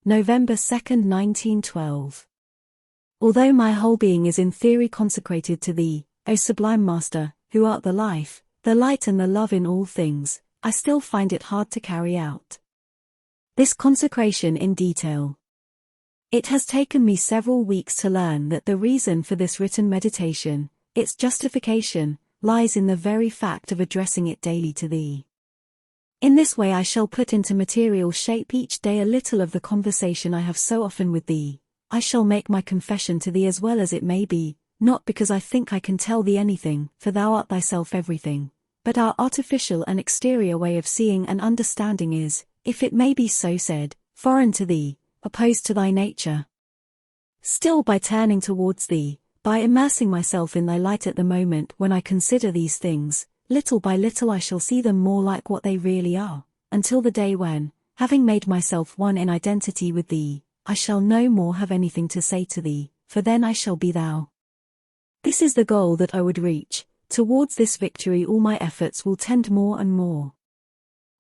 November 2nd, 1912. Although my whole being is in theory consecrated to Thee, O Sublime Master, who art the life, the light and the love in all things, I still find it hard to carry out this consecration in detail. It has taken me several weeks to learn that the reason for this written meditation, its justification, lies in the very fact of addressing it daily to Thee. In this way I shall put into material shape each day a little of the conversation I have so often with Thee. I shall make my confession to Thee as well as it may be, not because I think I can tell Thee anything, for Thou art Thyself everything, but our artificial and exterior way of seeing and understanding is, if it may be so said, foreign to Thee, opposed to Thy nature. Still, by turning towards Thee, by immersing myself in Thy light at the moment when I consider these things, little by little I shall see them more like what they really are, until the day when, having made myself one in identity with Thee, I shall no more have anything to say to Thee, for then I shall be Thou. This is the goal that I would reach. Towards this victory all my efforts will tend more and more.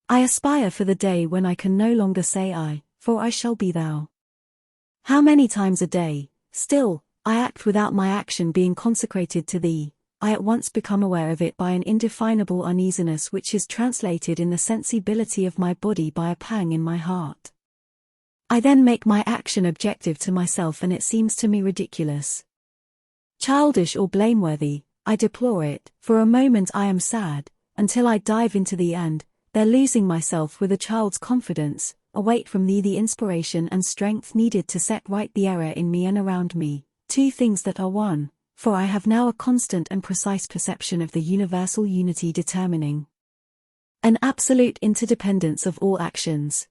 I aspire for the day when I can no longer say I, for I shall be Thou. How many times a day, still, I act without my action being consecrated to Thee, I at once become aware of it by an indefinable uneasiness which is translated in the sensibility of my body by a pang in my heart. I then make my action objective to myself and it seems to me ridiculous, childish or blameworthy. I deplore it. For a moment I am sad, until I dive into Thee and, there losing myself with a child's confidence, await from Thee the inspiration and strength needed to set right the error in me and around me, two things that are one, for I have now a constant and precise perception of the universal unity determining an absolute interdependence of all actions.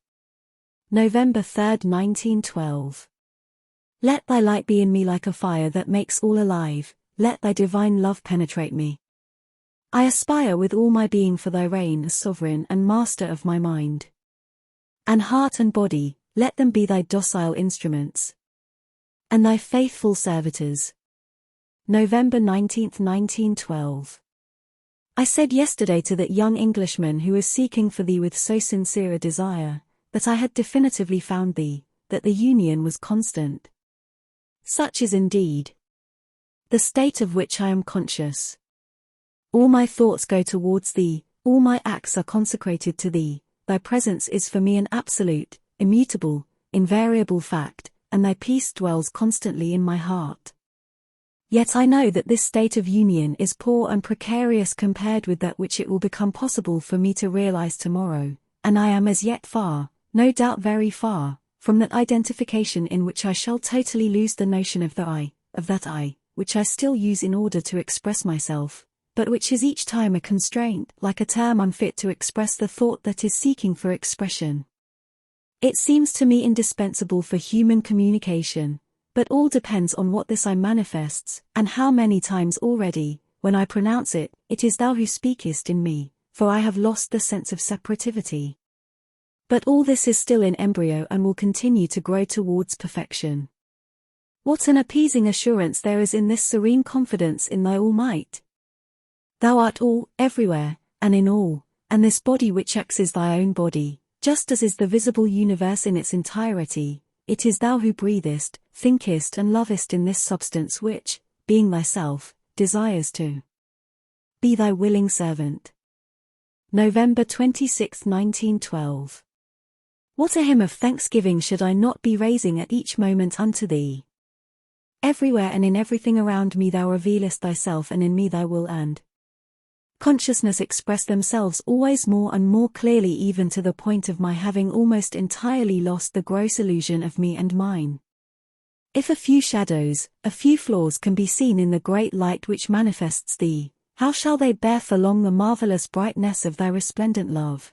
November 3rd, 1912. Let Thy light be in me like a fire that makes all alive, let Thy divine love penetrate me. I aspire with all my being for Thy reign as sovereign and master of my mind and heart and body, let them be Thy docile instruments and Thy faithful servitors. November 19th, 1912. I said yesterday to that young Englishman who is seeking for Thee with so sincere a desire, that I had definitively found Thee, that the union was constant. Such is indeed the state of which I am conscious. All my thoughts go towards Thee, all my acts are consecrated to Thee, Thy presence is for me an absolute, immutable, invariable fact, and Thy peace dwells constantly in my heart. Yet I know that this state of union is poor and precarious compared with that which it will become possible for me to realize tomorrow, and I am as yet far, no doubt very far, from that identification in which I shall totally lose the notion of the I, of that I, which I still use in order to express myself, but which is each time a constraint, like a term unfit to express the thought that is seeking for expression. It seems to me indispensable for human communication, but all depends on what this I manifests, and how many times already, when I pronounce it, it is Thou who speakest in me, for I have lost the sense of separativity. But all this is still in embryo and will continue to grow towards perfection. What an appeasing assurance there is in this serene confidence in Thy all-might. Thou art all, everywhere, and in all, and this body which acts is Thy own body, just as is the visible universe in its entirety. It is Thou who breathest, thinkest and lovest in this substance which, being Thyself, desires to be Thy willing servant. November 26, 1912. What a hymn of thanksgiving should I not be raising at each moment unto Thee! Everywhere and in everything around me Thou revealest Thyself, and in me Thy will and consciousness express themselves always more and more clearly, even to the point of my having almost entirely lost the gross illusion of me and mine. If a few shadows, a few flaws can be seen in the great light which manifests Thee, how shall they bear for long the marvelous brightness of Thy resplendent love?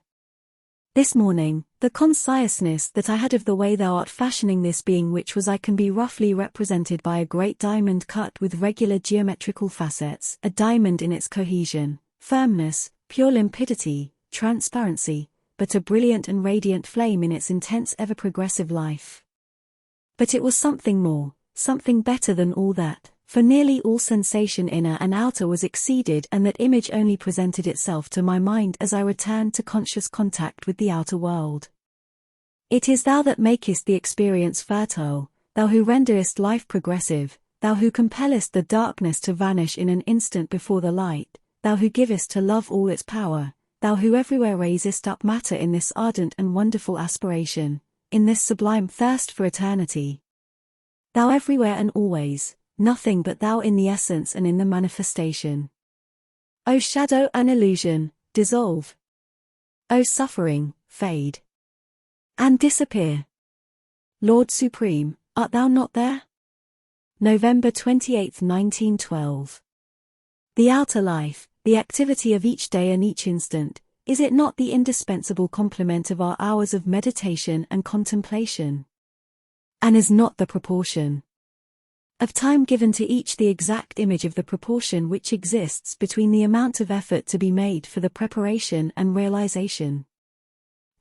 This morning, the consciousness that I had of the way Thou art fashioning this being which was I can be roughly represented by a great diamond cut with regular geometrical facets, a diamond in its cohesion, firmness, pure limpidity, transparency, but a brilliant and radiant flame in its intense ever-progressive life. But it was something more, something better than all that, for nearly all sensation inner and outer was exceeded, and that image only presented itself to my mind as I returned to conscious contact with the outer world. It is thou that makest the experience fertile, thou who renderest life progressive, thou who compellest the darkness to vanish in an instant before the light, thou who givest to love all its power, thou who everywhere raisest up matter in this ardent and wonderful aspiration, in this sublime thirst for eternity. Thou everywhere and always, nothing but thou in the essence and in the manifestation. O shadow and illusion, dissolve. O suffering, fade. And disappear. Lord Supreme, art thou not there? November 28, 1912. The outer life, the activity of each day and each instant, is it not the indispensable complement of our hours of meditation and contemplation? And is not the proportion of time given to each the exact image of the proportion which exists between the amount of effort to be made for the preparation and realization?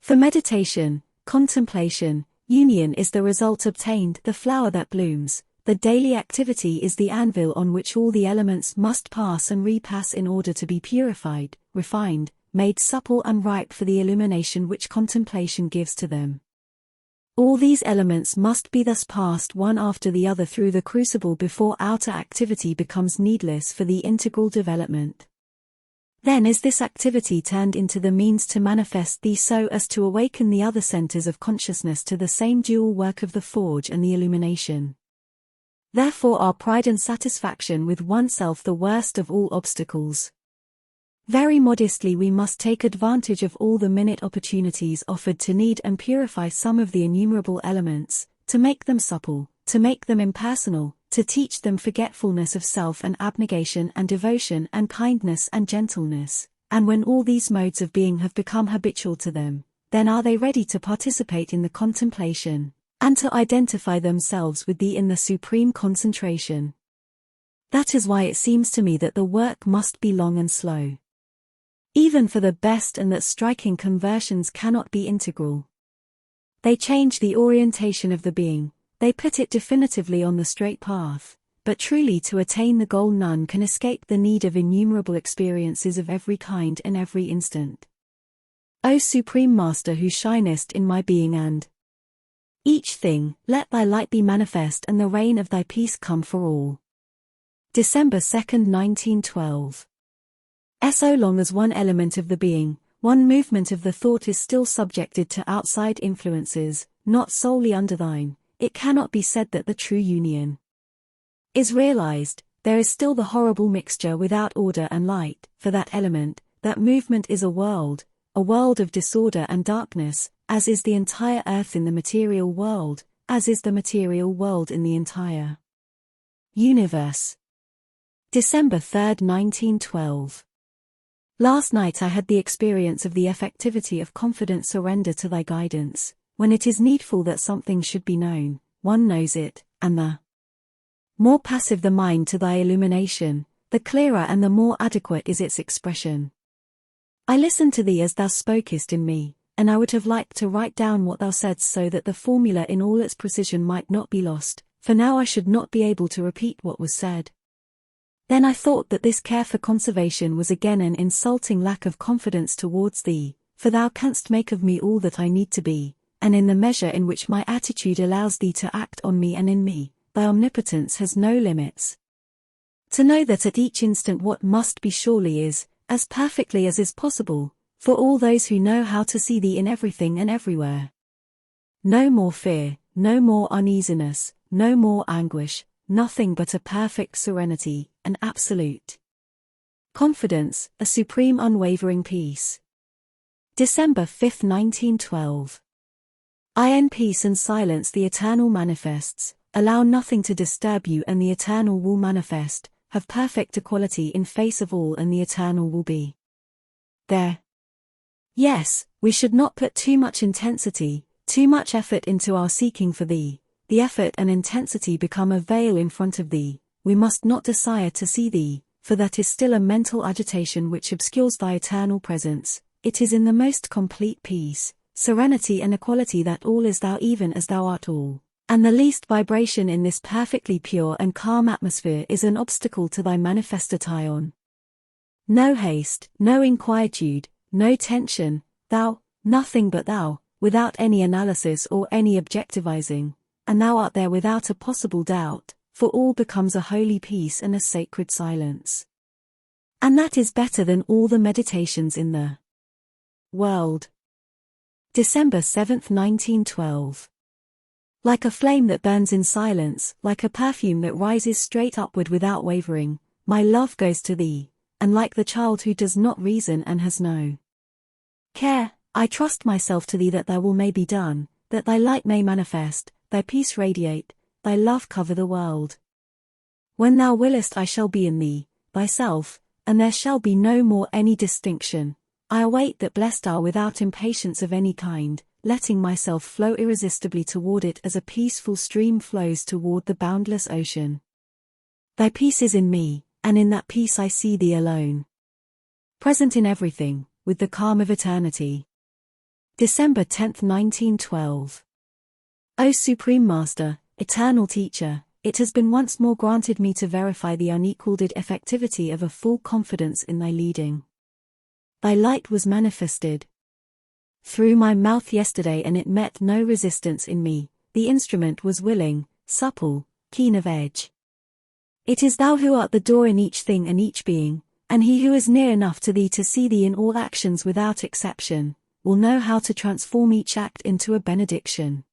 For meditation, contemplation, union is the result obtained, the flower that blooms. The daily activity is the anvil on which all the elements must pass and repass in order to be purified, refined, made supple and ripe for the illumination which contemplation gives to them. All these elements must be thus passed one after the other through the crucible before outer activity becomes needless for the integral development. Then is this activity turned into the means to manifest thee so as to awaken the other centers of consciousness to the same dual work of the forge and the illumination. Therefore are pride and satisfaction with oneself the worst of all obstacles. Very modestly we must take advantage of all the minute opportunities offered to knead and purify some of the innumerable elements, to make them supple, to make them impersonal, to teach them forgetfulness of self and abnegation and devotion and kindness and gentleness, and when all these modes of being have become habitual to them, then are they ready to participate in the contemplation, and to identify themselves with thee in the supreme concentration. That is why it seems to me that the work must be long and slow. Even for the best, and that striking conversions cannot be integral. They change the orientation of the being, they put it definitively on the straight path, but truly to attain the goal none can escape the need of innumerable experiences of every kind and every instant. O Supreme Master who shinest in my being and each thing, let thy light be manifest and the reign of thy peace come for all. December 2nd, 1912. So long as one element of the being, one movement of the thought is still subjected to outside influences, not solely under thine, it cannot be said that the true union is realized. There is still the horrible mixture without order and light, for that element, that movement is a world of disorder and darkness, as is the entire earth in the material world, as is the material world in the entire universe. December 3rd, 1912. Last night I had the experience of the effectivity of confident surrender to thy guidance. When it is needful that something should be known, one knows it, and the more passive the mind to thy illumination, the clearer and the more adequate is its expression. I listened to thee as thou spokest in me, and I would have liked to write down what thou saidst so that the formula in all its precision might not be lost, for now I should not be able to repeat what was said. Then I thought that this care for conservation was again an insulting lack of confidence towards thee, for thou canst make of me all that I need to be, and in the measure in which my attitude allows thee to act on me and in me, thy omnipotence has no limits. To know that at each instant what must be surely is, as perfectly as is possible, for all those who know how to see thee in everything and everywhere. No more fear, no more uneasiness, no more anguish, nothing but a perfect serenity, an absolute confidence, a supreme unwavering peace. December 5th, 1912. In peace and silence the eternal manifests, allow nothing to disturb you and the eternal will manifest, have perfect equality in face of all and the eternal will be there. Yes, we should not put too much intensity, too much effort into our seeking for thee. The effort and intensity become a veil in front of thee. We must not desire to see thee, for that is still a mental agitation which obscures thy eternal presence. It is in the most complete peace, serenity and equality that all is thou even as thou art all, and the least vibration in this perfectly pure and calm atmosphere is an obstacle to thy manifestation. No haste, no inquietude, no tension, thou, nothing but thou, without any analysis or any objectivizing, and thou art there without a possible doubt, for all becomes a holy peace and a sacred silence. And that is better than all the meditations in the world. December 7, 1912. Like a flame that burns in silence, like a perfume that rises straight upward without wavering, my love goes to thee, and like the child who does not reason and has no care, I trust myself to thee that thy will may be done, that thy light may manifest, thy peace radiate, thy love cover the world. When thou willest I shall be in thee, thyself, and there shall be no more any distinction. I await that blessed hour without impatience of any kind, letting myself flow irresistibly toward it as a peaceful stream flows toward the boundless ocean. Thy peace is in me, and in that peace I see thee alone, present in everything, with the calm of eternity. December 10, 1912. O Supreme Master, Eternal Teacher, it has been once more granted me to verify the unequaled effectivity of a full confidence in thy leading. Thy light was manifested through my mouth yesterday, and it met no resistance in me. The instrument was willing, supple, keen of edge. It is thou who art the door in each thing and each being, and he who is near enough to thee to see thee in all actions without exception, will know how to transform each act into a benediction.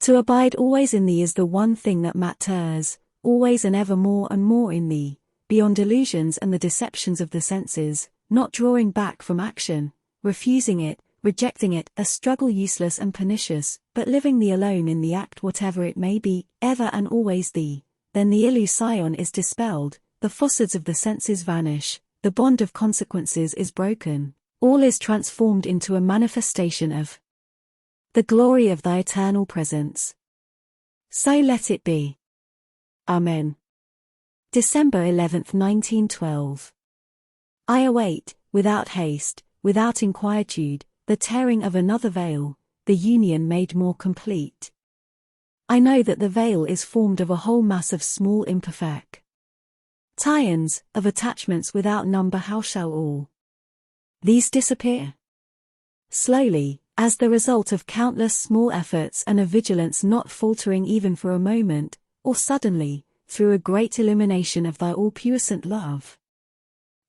To abide always in thee is the one thing that matters, always and ever more and more in thee, beyond illusions and the deceptions of the senses, not drawing back from action, refusing it, rejecting it, a struggle useless and pernicious, but living thee alone in the act whatever it may be, ever and always thee. Then the illusion is dispelled, the facades of the senses vanish, the bond of consequences is broken, all is transformed into a manifestation of the glory of thy eternal presence. So let it be. Amen. December 11, 1912. I await, without haste, without inquietude, the tearing of another veil, the union made more complete. I know that the veil is formed of a whole mass of small imperfect tie-ins, of attachments without number. How shall all these disappear? Slowly, as the result of countless small efforts and a vigilance not faltering even for a moment, or suddenly, through a great illumination of thy all-puissant love.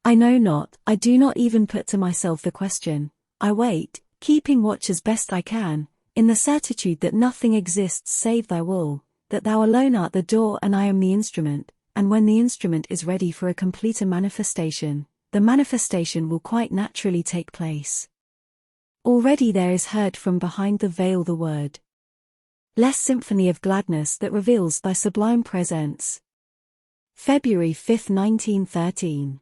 I know not, I do not even put to myself the question. I wait, keeping watch as best I can, in the certitude that nothing exists save thy will, that thou alone art the door and I am the instrument, and when the instrument is ready for a completer manifestation, the manifestation will quite naturally take place. Already there is heard from behind the veil the word less symphony of gladness that reveals thy sublime presence. February 5, 1913.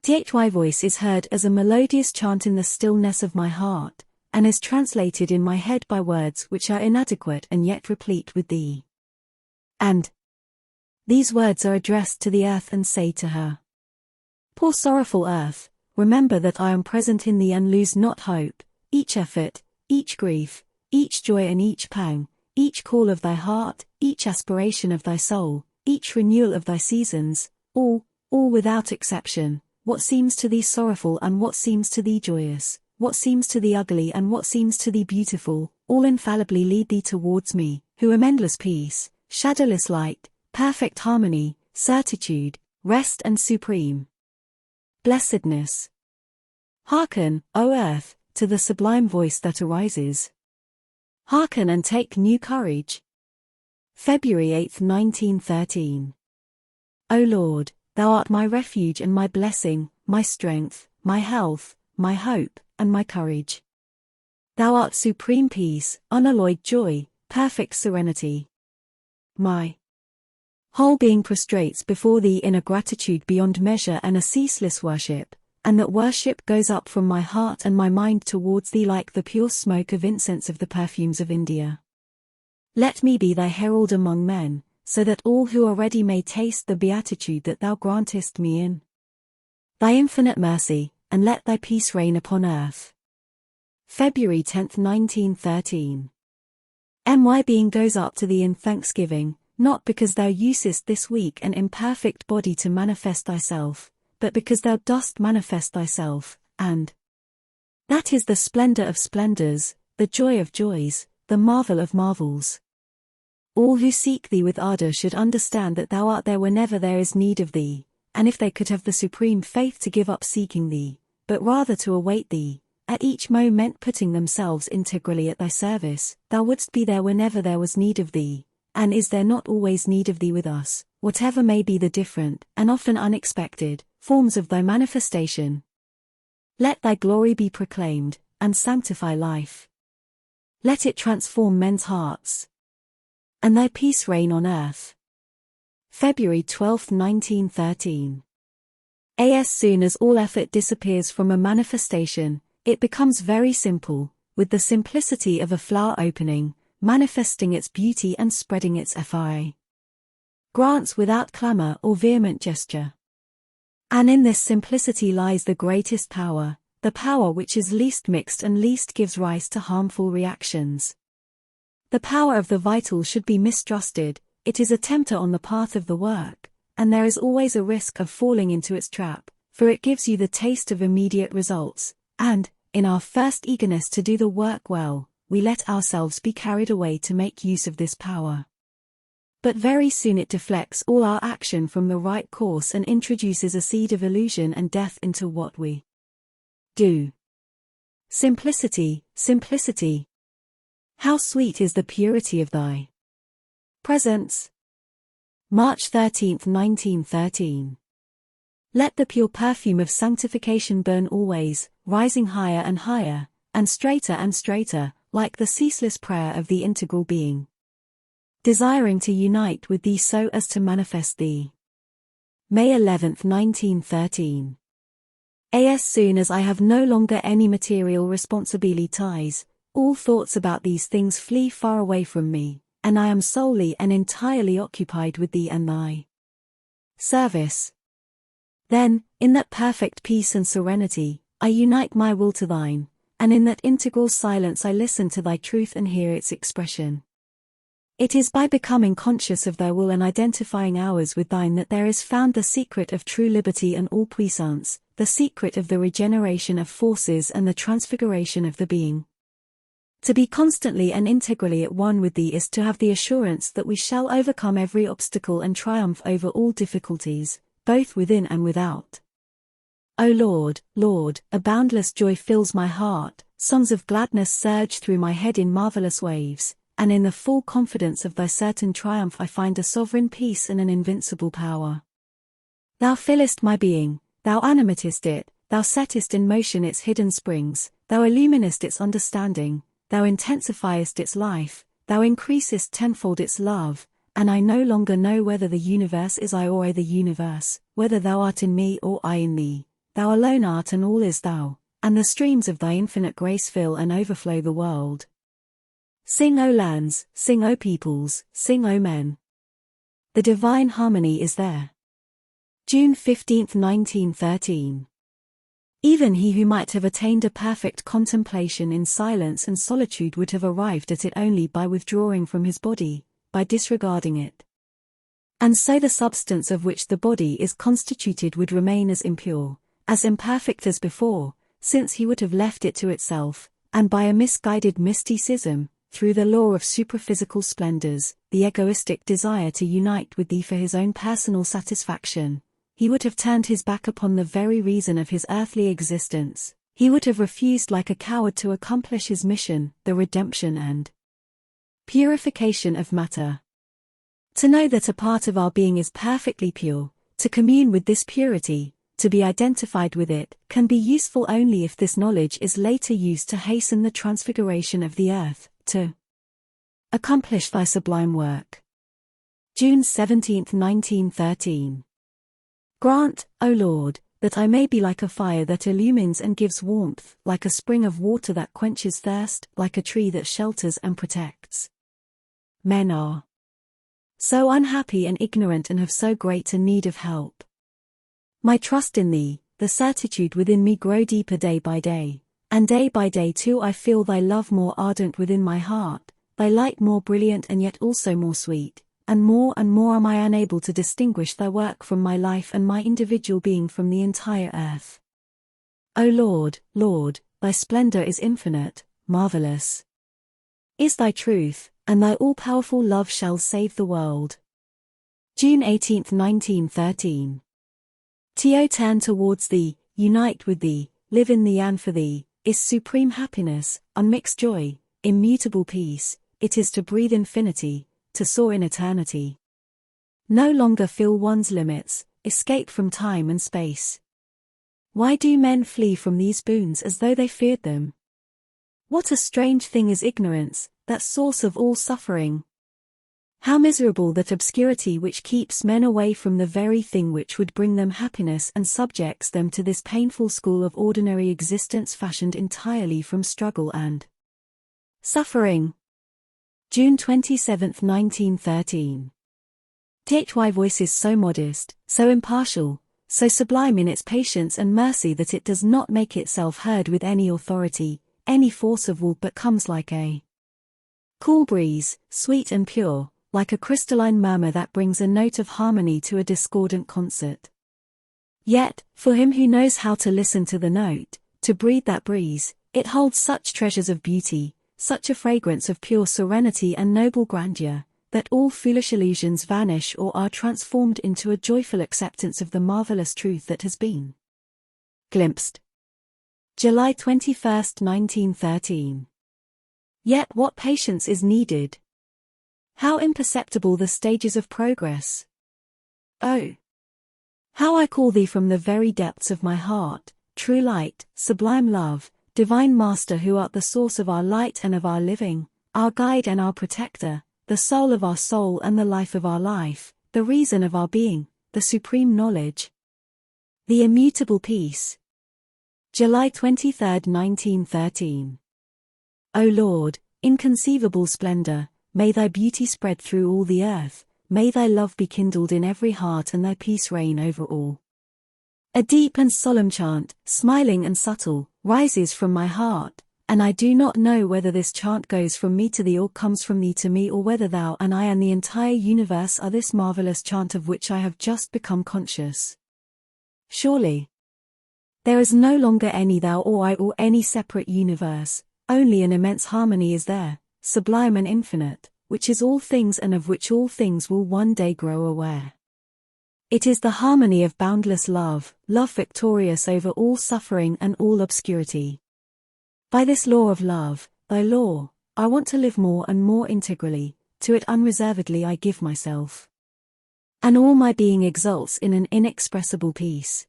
Thy voice is heard as a melodious chant in the stillness of my heart, and is translated in my head by words which are inadequate and yet replete with thee. And these words are addressed to the earth and say to her, poor sorrowful earth, remember that I am present in thee and lose not hope. Each effort, each grief, each joy and each pang, each call of thy heart, each aspiration of thy soul, each renewal of thy seasons, all without exception, what seems to thee sorrowful and what seems to thee joyous, what seems to thee ugly and what seems to thee beautiful, all infallibly lead thee towards me, who am endless peace, shadowless light, perfect harmony, certitude, rest and supreme blessedness. Hearken, O earth, to the sublime voice that arises. Hearken and take new courage. February 8, 1913. O Lord, thou art my refuge and my blessing, my strength, my health, my hope, and my courage. Thou art supreme peace, unalloyed joy, perfect serenity. My whole being prostrates before thee in a gratitude beyond measure and a ceaseless worship, and that worship goes up from my heart and my mind towards thee like the pure smoke of incense of the perfumes of India. Let me be thy herald among men, so that all who are ready may taste the beatitude that thou grantest me in thy infinite mercy, and let thy peace reign upon earth. February 10, 1913. My being goes up to thee in thanksgiving, not because thou usest this weak and imperfect body to manifest thyself, but because thou dost manifest thyself, and that is the splendor of splendors, the joy of joys, the marvel of marvels. All who seek thee with ardor should understand that thou art there whenever there is need of thee, and if they could have the supreme faith to give up seeking thee, but rather to await thee, at each moment putting themselves integrally at thy service, thou wouldst be there whenever there was need of thee, and is there not always need of thee with us, whatever may be the different, and often unexpected, forms of thy manifestation. Let thy glory be proclaimed, and sanctify life. Let it transform men's hearts, and thy peace reign on earth. February 12, 1913. As soon as all effort disappears from a manifestation, it becomes very simple, with the simplicity of a flower opening, manifesting its beauty and spreading its FRA. Grants without clamor or vehement gesture. And in this simplicity lies the greatest power, the power which is least mixed and least gives rise to harmful reactions. The power of the vital should be mistrusted, it is a tempter on the path of the work, and there is always a risk of falling into its trap, for it gives you the taste of immediate results, and, in our first eagerness to do the work well, we let ourselves be carried away to make use of this power. But very soon it deflects all our action from the right course and introduces a seed of illusion and death into what we do. Simplicity, simplicity. How sweet is the purity of thy presence. March 13, 1913. Let the pure perfume of sanctification burn always, rising higher and higher, and straighter, like the ceaseless prayer of the integral being, desiring to unite with thee so as to manifest thee. May 11, 1913. As soon as I have no longer any material responsibilities, all thoughts about these things flee far away from me, and I am solely and entirely occupied with thee and thy service. Then, in that perfect peace and serenity, I unite my will to thine, and in that integral silence I listen to thy truth and hear its expression. It is by becoming conscious of thy will and identifying ours with thine that there is found the secret of true liberty and all puissance, the secret of the regeneration of forces and the transfiguration of the being. To be constantly and integrally at one with thee is to have the assurance that we shall overcome every obstacle and triumph over all difficulties, both within and without. O Lord, Lord, a boundless joy fills my heart, songs of gladness surge through my head in marvelous waves, and in the full confidence of thy certain triumph I find a sovereign peace and an invincible power. Thou fillest my being, thou animatest it, thou settest in motion its hidden springs, thou illuminest its understanding, thou intensifiest its life, thou increasest tenfold its love, and I no longer know whether the universe is I or I the universe, whether thou art in me or I in thee, thou alone art and all is thou, and the streams of thy infinite grace fill and overflow the world. Sing, O lands, sing, O peoples, sing, O men. The divine harmony is there. June 15, 1913. Even he who might have attained a perfect contemplation in silence and solitude would have arrived at it only by withdrawing from his body, by disregarding it. And so the substance of which the body is constituted would remain as impure, as imperfect as before, since he would have left it to itself, and by a misguided mysticism, through the law of supraphysical splendors, the egoistic desire to unite with thee for his own personal satisfaction, he would have turned his back upon the very reason of his earthly existence, he would have refused like a coward to accomplish his mission, the redemption and purification of matter. To know that a part of our being is perfectly pure, to commune with this purity, to be identified with it, can be useful only if this knowledge is later used to hasten the transfiguration of the earth, to accomplish thy sublime work. June 17, 1913. Grant, O Lord, that I may be like a fire that illumines and gives warmth, like a spring of water that quenches thirst, like a tree that shelters and protects. Men are so unhappy and ignorant and have so great a need of help. My trust in thee, the certitude within me grow deeper day by day, and day by day too I feel thy love more ardent within my heart, thy light more brilliant and yet also more sweet, and more am I unable to distinguish thy work from my life and my individual being from the entire earth. O Lord, Lord, thy splendor is infinite, marvelous, is thy truth, and thy all-powerful love shall save the world. June 18, 1913. To turn towards thee, unite with thee, live in thee and for thee, is supreme happiness, unmixed joy, immutable peace. It is to breathe infinity, to soar in eternity. No longer feel one's limits, escape from time and space. Why do men flee from these boons as though they feared them? What a strange thing is ignorance, that source of all suffering. How miserable that obscurity which keeps men away from the very thing which would bring them happiness and subjects them to this painful school of ordinary existence fashioned entirely from struggle and suffering. June 27, 1913. Thy voice is so modest, so impartial, so sublime in its patience and mercy that it does not make itself heard with any authority, any force of will, but comes like a cool breeze, sweet and pure, like a crystalline murmur that brings a note of harmony to a discordant concert. Yet, for him who knows how to listen to the note, to breathe that breeze, it holds such treasures of beauty, such a fragrance of pure serenity and noble grandeur, that all foolish illusions vanish or are transformed into a joyful acceptance of the marvelous truth that has been glimpsed. July 21, 1913. Yet what patience is needed! How imperceptible the stages of progress! Oh! How I call thee from the very depths of my heart, true light, sublime love, divine Master, who art the source of our light and of our living, our guide and our protector, the soul of our soul and the life of our life, the reason of our being, the supreme knowledge. The Immutable Peace. July 23, 1913. O Lord, inconceivable splendor, may thy beauty spread through all the earth, may thy love be kindled in every heart and thy peace reign over all. A deep and solemn chant, smiling and subtle, rises from my heart, and I do not know whether this chant goes from me to thee or comes from thee to me, or whether thou and I and the entire universe are this marvelous chant of which I have just become conscious. Surely there is no longer any thou or I or any separate universe, only an immense harmony is there, sublime and infinite, which is all things and of which all things will one day grow aware. It is the harmony of boundless love, love victorious over all suffering and all obscurity. By this law of love, thy law, I want to live more and more integrally, to it unreservedly I give myself. And all my being exults in an inexpressible peace.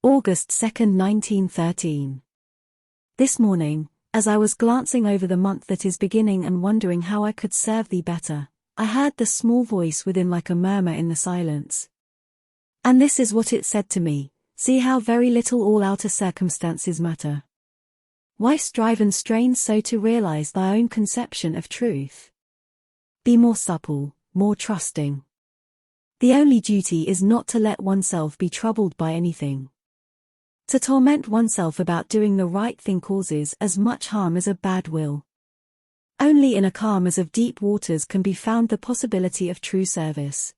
August 2, 1913. This morning, as I was glancing over the month that is beginning and wondering how I could serve thee better, I heard the small voice within like a murmur in the silence. And this is what it said to me: see how very little all outer circumstances matter. Why strive and strain so to realize thy own conception of truth? Be more supple, more trusting. The only duty is not to let oneself be troubled by anything. To torment oneself about doing the right thing causes as much harm as a bad will. Only in a calm as of deep waters can be found the possibility of true service.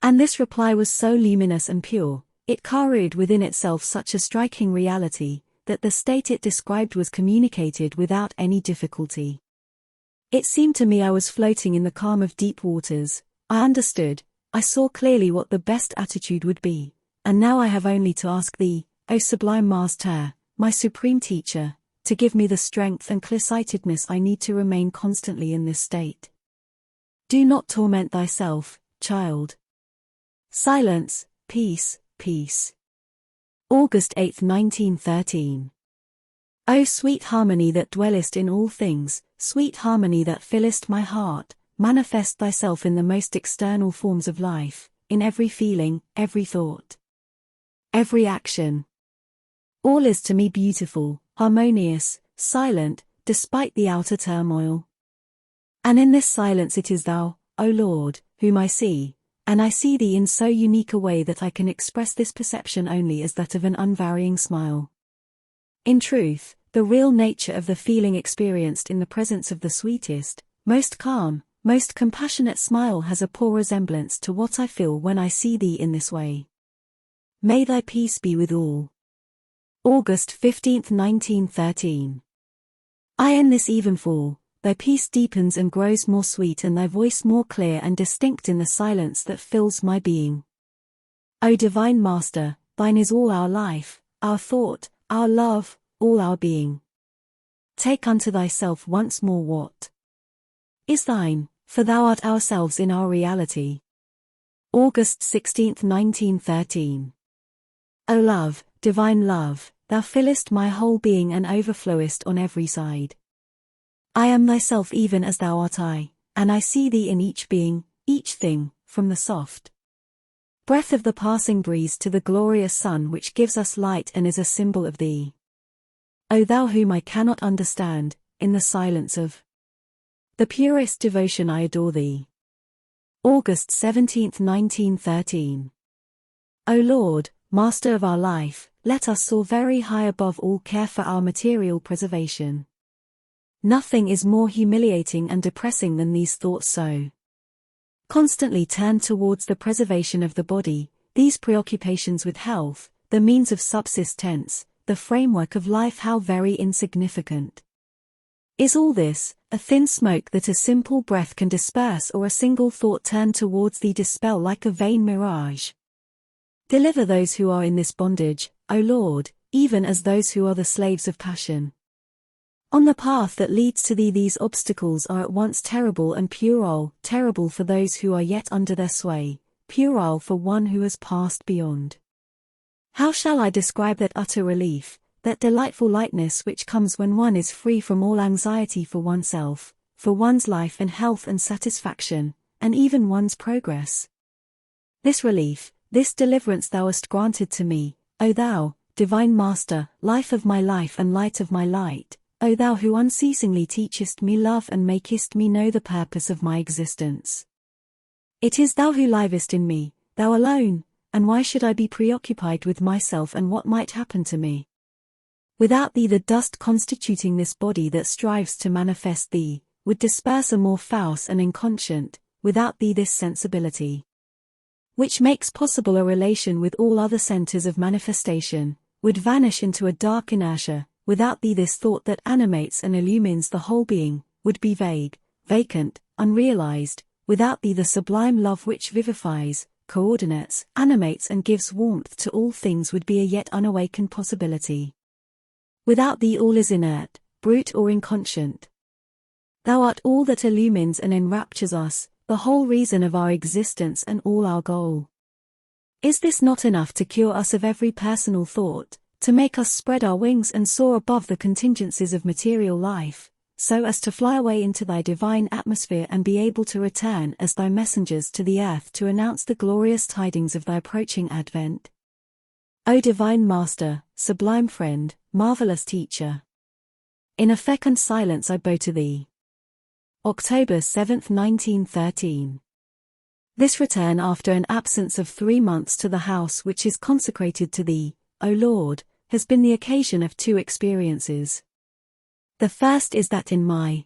And this reply was so luminous and pure, it carried within itself such a striking reality, that the state it described was communicated without any difficulty. It seemed to me I was floating in the calm of deep waters. I understood, I saw clearly what the best attitude would be, and now I have only to ask thee, O Sublime Master, my supreme teacher, to give me the strength and clear-sightedness I need to remain constantly in this state. Do not torment thyself, child. Silence, peace, peace. August 8, 1913. O sweet harmony that dwellest in all things, sweet harmony that fillest my heart, manifest thyself in the most external forms of life, in every feeling, every thought, every action. All is to me beautiful, harmonious, silent, despite the outer turmoil. And in this silence it is thou, O Lord, whom I see, and I see thee in so unique a way that I can express this perception only as that of an unvarying smile. In truth, the real nature of the feeling experienced in the presence of the sweetest, most calm, most compassionate smile has a poor resemblance to what I feel when I see thee in this way. May thy peace be with all. August 15, 1913. I in this evenfall, thy peace deepens and grows more sweet and thy voice more clear and distinct in the silence that fills my being. O Divine Master, thine is all our life, our thought, our love, all our being. Take unto thyself once more what is thine, for thou art ourselves in our reality. August 16, 1913. O love, divine love, thou fillest my whole being and overflowest on every side. I am thyself even as thou art I, and I see thee in each being, each thing, from the soft breath of the passing breeze to the glorious sun which gives us light and is a symbol of thee. O thou whom I cannot understand, in the silence of the purest devotion I adore thee. August 17, 1913. O Lord, Master of our life, let us soar very high above all care for our material preservation. Nothing is more humiliating and depressing than these thoughts so constantly turned towards the preservation of the body, these preoccupations with health, the means of subsistence, the framework of life, how very insignificant is all this, a thin smoke that a simple breath can disperse or a single thought turned towards thee dispel like a vain mirage. Deliver those who are in this bondage, O Lord, even as those who are the slaves of passion. On the path that leads to thee these obstacles are at once terrible and puerile, terrible for those who are yet under their sway, puerile for one who has passed beyond. How shall I describe that utter relief, that delightful lightness which comes when one is free from all anxiety for oneself, for one's life and health and satisfaction, and even one's progress? This relief, this deliverance thou hast granted to me, O thou, Divine Master, life of my life and light of my light, O thou who unceasingly teachest me love and makest me know the purpose of my existence. It is thou who livest in me, thou alone, and why should I be preoccupied with myself and what might happen to me? Without thee the dust constituting this body that strives to manifest thee, would disperse a more false and inconscient, without thee this sensibility, which makes possible a relation with all other centers of manifestation, would vanish into a dark inertia. Without thee this thought that animates and illumines the whole being, would be vague, vacant, unrealized. Without thee the sublime love which vivifies, coordinates, animates and gives warmth to all things would be a yet unawakened possibility. Without thee all is inert, brute or inconscient. Thou art all that illumines and enraptures us, the whole reason of our existence and all our goal. Is this not enough to cure us of every personal thought, to make us spread our wings and soar above the contingencies of material life, so as to fly away into thy divine atmosphere and be able to return as thy messengers to the earth to announce the glorious tidings of thy approaching advent? O Divine Master, sublime friend, marvelous teacher, in a fecund silence I bow to thee. October 7, 1913. This return after an absence of 3 months to the house which is consecrated to thee, O Lord, has been the occasion of 2 experiences. The first is that in my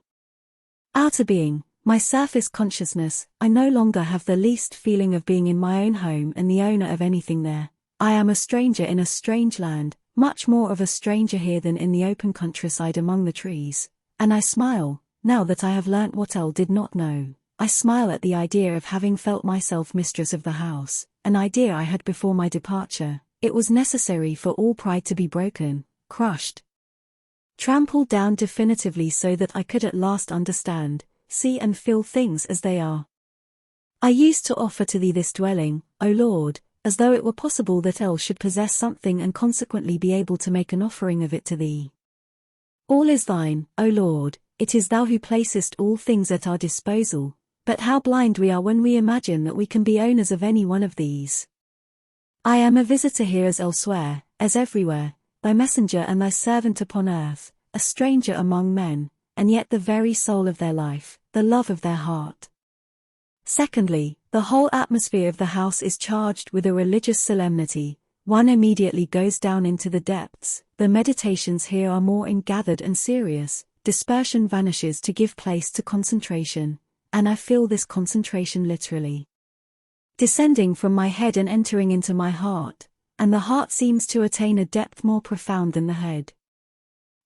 outer being, my surface consciousness, I no longer have the least feeling of being in my own home and the owner of anything there. I am a stranger in a strange land, much more of a stranger here than in the open countryside among the trees, and I smile, now that I have learnt what I did not know. I smile at the idea of having felt myself mistress of the house, an idea I had before my departure. It was necessary for all pride to be broken, crushed, trampled down definitively so that I could at last understand, see and feel things as they are. I used to offer to thee this dwelling, O Lord, as though it were possible that I should possess something and consequently be able to make an offering of it to thee. All is thine, O Lord, it is thou who placest all things at our disposal, but how blind we are when we imagine that we can be owners of any one of these. I am a visitor here as elsewhere, as everywhere, thy messenger and thy servant upon earth, a stranger among men, and yet the very soul of their life, the love of their heart. Secondly, the whole atmosphere of the house is charged with a religious solemnity. One immediately goes down into the depths, the meditations here are more ingathered and serious, dispersion vanishes to give place to concentration, and I feel this concentration literally descending from my head and entering into my heart, and the heart seems to attain a depth more profound than the head.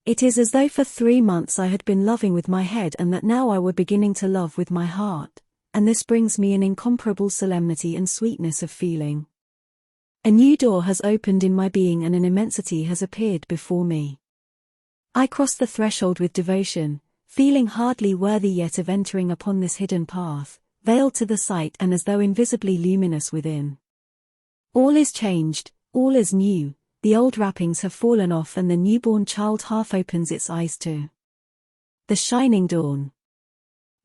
It is as though for 3 months I had been loving with my head and that now I were beginning to love with my heart, and this brings me an incomparable solemnity and sweetness of feeling. A new door has opened in my being and an immensity has appeared before me. I cross the threshold with devotion, feeling hardly worthy yet of entering upon this hidden path, veiled to the sight and as though invisibly luminous within. All is changed, all is new, the old wrappings have fallen off and the newborn child half opens its eyes to the shining dawn.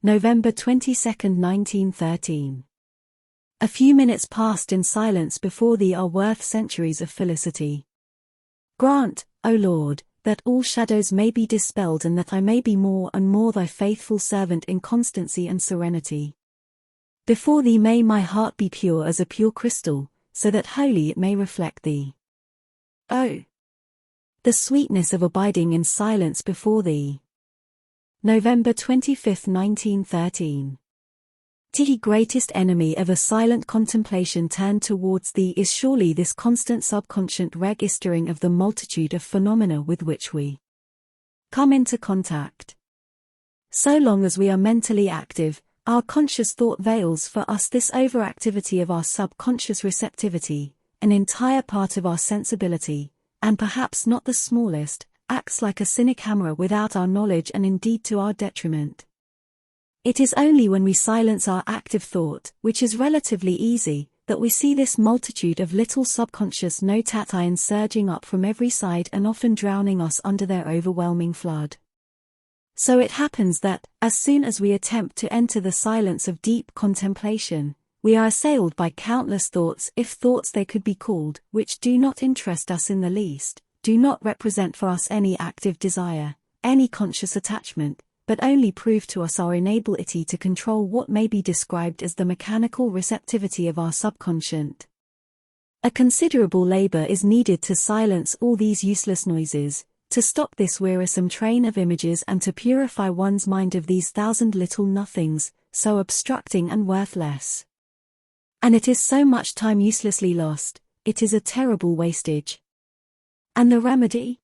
November 22, 1913. A few minutes passed in silence before thee are worth centuries of felicity. Grant, O Lord, that all shadows may be dispelled and that I may be more and more thy faithful servant in constancy and serenity. Before thee may my heart be pure as a pure crystal, so that wholly it may reflect thee. Oh, the sweetness of abiding in silence before thee. November 25, 1913. The greatest enemy of a silent contemplation turned towards thee is surely this constant subconscious registering of the multitude of phenomena with which we come into contact. So long as we are mentally active, our conscious thought veils for us this overactivity of our subconscious receptivity, an entire part of our sensibility, and perhaps not the smallest, acts like a cynic hammer without our knowledge and indeed to our detriment. It is only when we silence our active thought, which is relatively easy, that we see this multitude of little subconscious notations surging up from every side and often drowning us under their overwhelming flood. So it happens that, as soon as we attempt to enter the silence of deep contemplation, we are assailed by countless thoughts, if thoughts they could be called, which do not interest us in the least, do not represent for us any active desire, any conscious attachment, but only prove to us our inability to control what may be described as the mechanical receptivity of our subconscious. A considerable labor is needed to silence all these useless noises, to stop this wearisome train of images and to purify one's mind of these thousand little nothings, so obstructing and worthless. And it is so much time uselessly lost, it is a terrible wastage. And the remedy?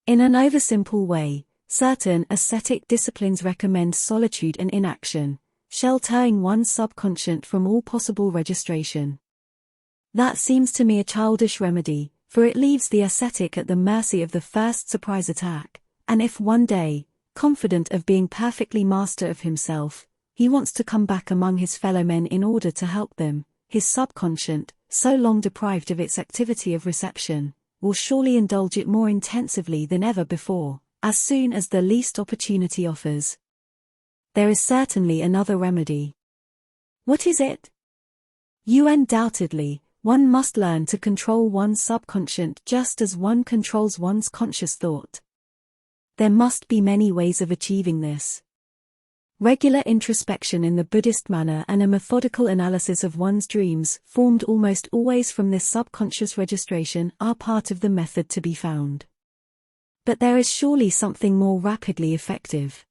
In an oversimple way, certain ascetic disciplines recommend solitude and inaction, sheltering one's subconscious from all possible registration. That seems to me a childish remedy, for it leaves the ascetic at the mercy of the first surprise attack, and if one day, confident of being perfectly master of himself, he wants to come back among his fellow men in order to help them, his subconscious, so long deprived of its activity of reception, will surely indulge it more intensively than ever before, as soon as the least opportunity offers. There is certainly another remedy. What is it? Undoubtedly, one must learn to control one's subconscious just as one controls one's conscious thought. There must be many ways of achieving this. Regular introspection in the Buddhist manner and a methodical analysis of one's dreams, formed almost always from this subconscious registration, are part of the method to be found. But there is surely something more rapidly effective.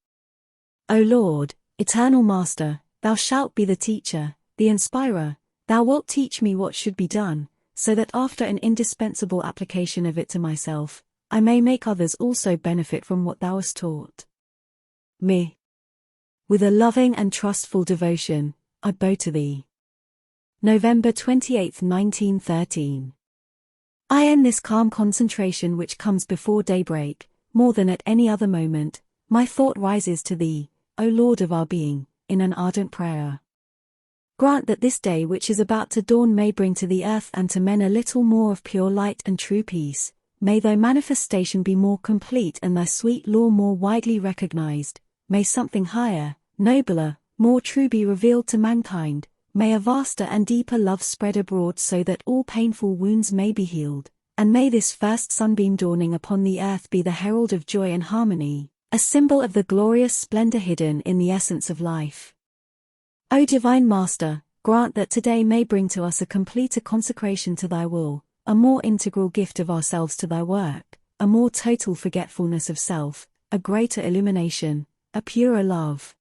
O Lord, Eternal Master, Thou shalt be the teacher, the inspirer, Thou wilt teach me what should be done, so that after an indispensable application of it to myself, I may make others also benefit from what Thou hast taught me. With a loving and trustful devotion, I bow to Thee. November 28, 1913. I end this calm concentration which comes before daybreak, more than at any other moment, my thought rises to Thee, O Lord of our being, in an ardent prayer. Grant that this day which is about to dawn may bring to the earth and to men a little more of pure light and true peace, may Thy manifestation be more complete and Thy sweet law more widely recognized, may something higher, nobler, more true be revealed to mankind, may a vaster and deeper love spread abroad so that all painful wounds may be healed, and may this first sunbeam dawning upon the earth be the herald of joy and harmony, a symbol of the glorious splendor hidden in the essence of life. O Divine Master, grant that today may bring to us a completer consecration to Thy will, a more integral gift of ourselves to Thy work, a more total forgetfulness of self, a greater illumination, a purer love.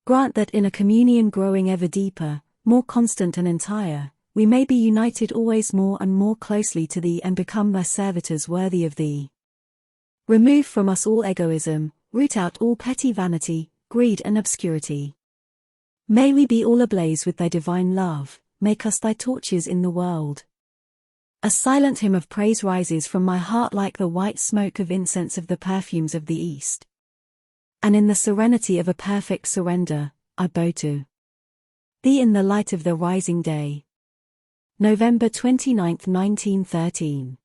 Grant that in a communion growing ever deeper, more constant and entire, we may be united always more and more closely to Thee and become Thy servitors worthy of Thee. Remove from us all egoism, root out all petty vanity, greed and obscurity. May we be all ablaze with thy divine love, make us thy torches in the world. A silent hymn of praise rises from my heart like the white smoke of incense of the perfumes of the East. And in the serenity of a perfect surrender, I bow to thee in the light of the rising day. November 29, 1913.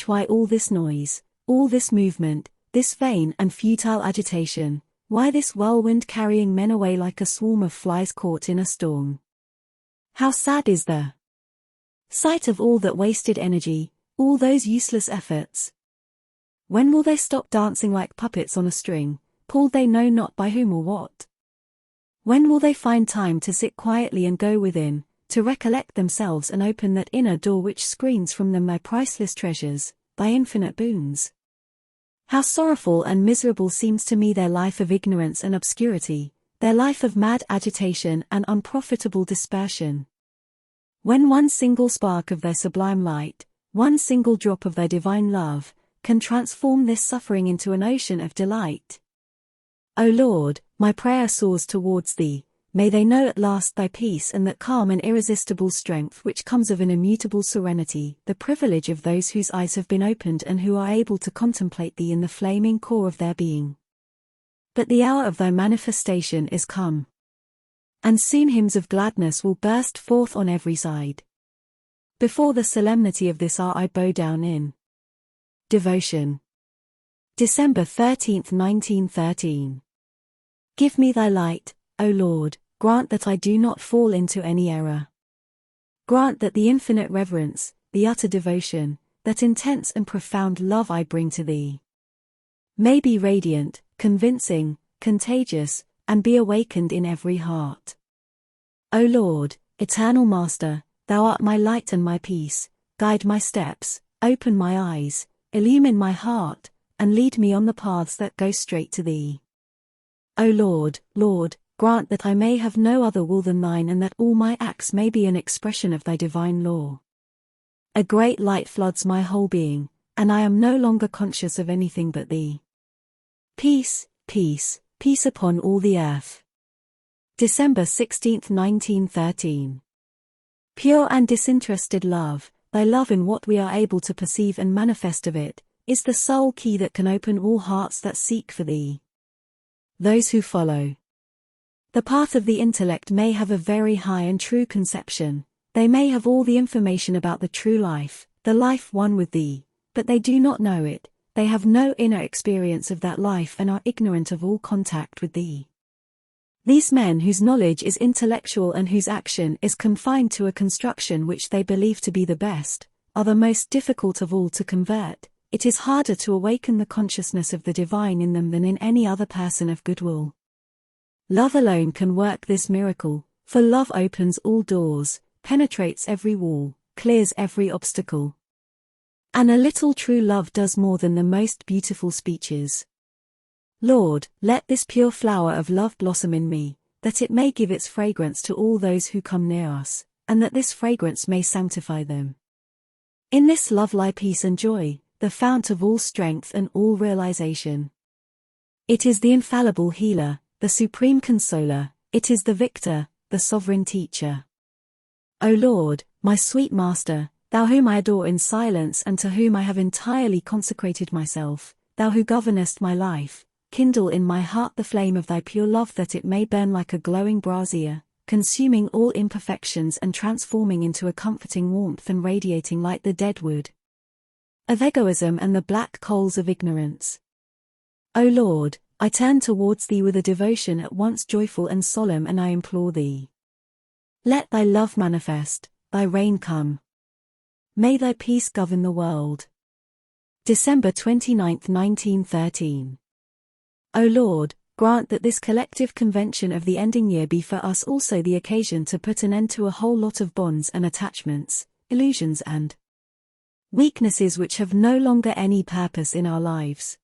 Why all this noise, all this movement, this vain and futile agitation, why this whirlwind carrying men away like a swarm of flies caught in a storm? How sad is the sight of all that wasted energy, all those useless efforts. When will they stop dancing like puppets on a string, pulled they know not by whom or what? When will they find time to sit quietly and go within, to recollect themselves and open that inner door which screens from them thy priceless treasures, thy infinite boons? How sorrowful and miserable seems to me their life of ignorance and obscurity, their life of mad agitation and unprofitable dispersion. When one single spark of thy sublime light, one single drop of thy divine love, can transform this suffering into an ocean of delight. O Lord, my prayer soars towards thee, may they know at last thy peace and that calm and irresistible strength which comes of an immutable serenity, the privilege of those whose eyes have been opened and who are able to contemplate thee in the flaming core of their being. But the hour of thy manifestation is come. And soon hymns of gladness will burst forth on every side. Before the solemnity of this hour I bow down in devotion. December 13, 1913. Give me thy light, O Lord, grant that I do not fall into any error. Grant that the infinite reverence, the utter devotion, that intense and profound love I bring to thee, may be radiant, convincing, contagious, and be awakened in every heart. O Lord, eternal Master, thou art my light and my peace, guide my steps, open my eyes, illumine my heart, and lead me on the paths that go straight to thee. O Lord, Lord, grant that I may have no other will than thine and that all my acts may be an expression of thy divine law. A great light floods my whole being, and I am no longer conscious of anything but thee. Peace, peace, peace upon all the earth. December 16, 1913. Pure and disinterested love, thy love in what we are able to perceive and manifest of it, is the sole key that can open all hearts that seek for thee. Those who follow the path of the intellect may have a very high and true conception, they may have all the information about the true life, the life one with thee, but they do not know it, they have no inner experience of that life and are ignorant of all contact with thee. These men whose knowledge is intellectual and whose action is confined to a construction which they believe to be the best, are the most difficult of all to convert. It is harder to awaken the consciousness of the divine in them than in any other person of goodwill. Love alone can work this miracle, for love opens all doors, penetrates every wall, clears every obstacle. And a little true love does more than the most beautiful speeches. Lord, let this pure flower of love blossom in me, that it may give its fragrance to all those who come near us, and that this fragrance may sanctify them. In this love lie peace and joy, the fount of all strength and all realization. It is the infallible healer, the supreme consoler, it is the victor, the sovereign teacher. O Lord, my sweet Master, thou whom I adore in silence and to whom I have entirely consecrated myself, thou who governest my life, kindle in my heart the flame of thy pure love that it may burn like a glowing brazier, consuming all imperfections and transforming into a comforting warmth and radiating like the dead wood of egoism and the black coals of ignorance. O Lord, I turn towards thee with a devotion at once joyful and solemn, and I implore thee. Let thy love manifest, thy reign come. May thy peace govern the world. December 29, 1913. O Lord, grant that this collective convention of the ending year be for us also the occasion to put an end to a whole lot of bonds and attachments, illusions and weaknesses which have no longer any purpose in our lives.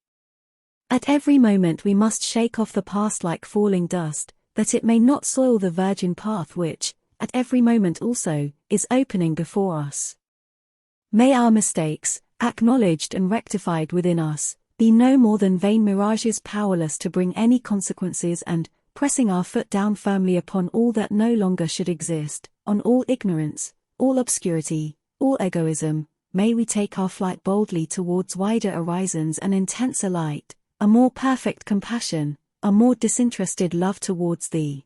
At every moment we must shake off the past like falling dust, that it may not soil the virgin path which, at every moment also, is opening before us. May our mistakes, acknowledged and rectified within us, be no more than vain mirages powerless to bring any consequences and, pressing our foot down firmly upon all that no longer should exist, on all ignorance, all obscurity, all egoism, may we take our flight boldly towards wider horizons and intenser light, a more perfect compassion, a more disinterested love towards Thee.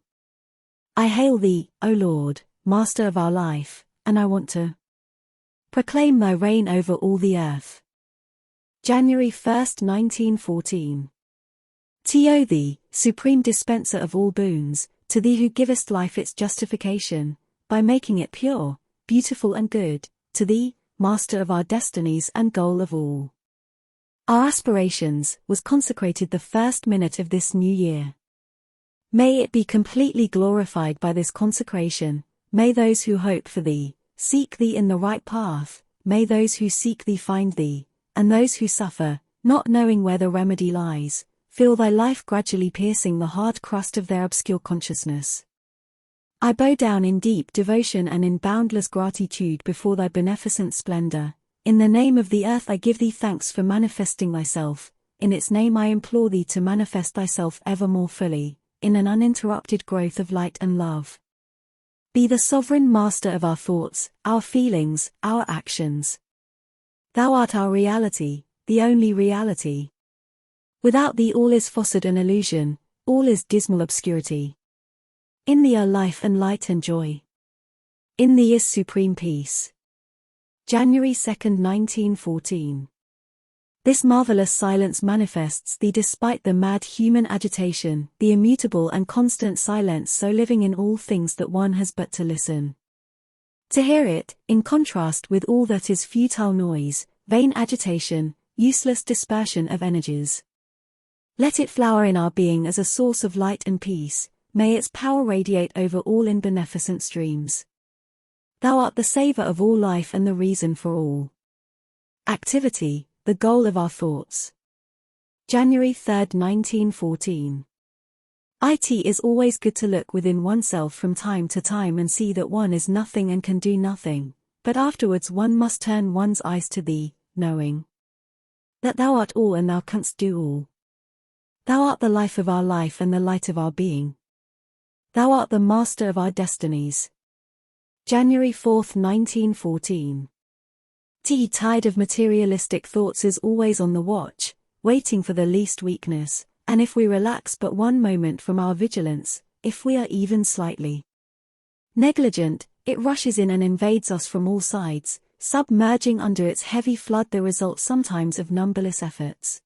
I hail Thee, O Lord, Master of our life, and I want to proclaim Thy reign over all the earth. January 1, 1914. To Thee, Supreme Dispenser of all boons, to Thee who givest life its justification, by making it pure, beautiful and good, to Thee, Master of our destinies and goal of all our aspirations, was consecrated the first minute of this new year. May it be completely glorified by this consecration, may those who hope for Thee, seek Thee in the right path, may those who seek Thee find Thee, and those who suffer, not knowing where the remedy lies, feel Thy life gradually piercing the hard crust of their obscure consciousness. I bow down in deep devotion and in boundless gratitude before Thy beneficent splendor. In the name of the earth I give Thee thanks for manifesting Thyself, in its name I implore Thee to manifest Thyself ever more fully, in an uninterrupted growth of light and love. Be the sovereign master of our thoughts, our feelings, our actions. Thou art our reality, the only reality. Without Thee all is falsehood and illusion, all is dismal obscurity. In Thee are life and light and joy. In Thee is supreme peace. January 2, 1914. This marvelous silence manifests Thee despite the mad human agitation, the immutable and constant silence so living in all things that one has but to listen to hear it, in contrast with all that is futile noise, vain agitation, useless dispersion of energies. Let it flower in our being as a source of light and peace, may its power radiate over all in beneficent streams. Thou art the savor of all life and the reason for all activity, the goal of our thoughts. January 3, 1914. It is always good to look within oneself from time to time and see that one is nothing and can do nothing, but afterwards one must turn one's eyes to Thee, knowing that Thou art all and Thou canst do all. Thou art the life of our life and the light of our being. Thou art the master of our destinies. January 4, 1914. Tired of materialistic thoughts is always on the watch, waiting for the least weakness, and if we relax but one moment from our vigilance, if we are even slightly negligent, it rushes in and invades us from all sides, submerging under its heavy flood, the result sometimes of numberless efforts.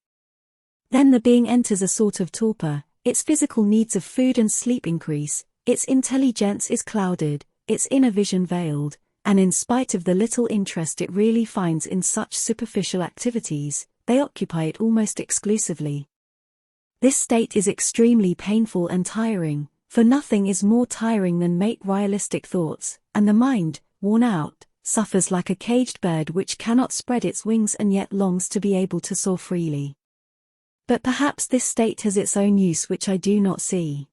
Then the being enters a sort of torpor, its physical needs of food and sleep increase, its intelligence is clouded, its inner vision veiled, and in spite of the little interest it really finds in such superficial activities, they occupy it almost exclusively. This state is extremely painful and tiring, for nothing is more tiring than materialistic thoughts, and the mind, worn out, suffers like a caged bird which cannot spread its wings and yet longs to be able to soar freely. But perhaps this state has its own use which I do not see.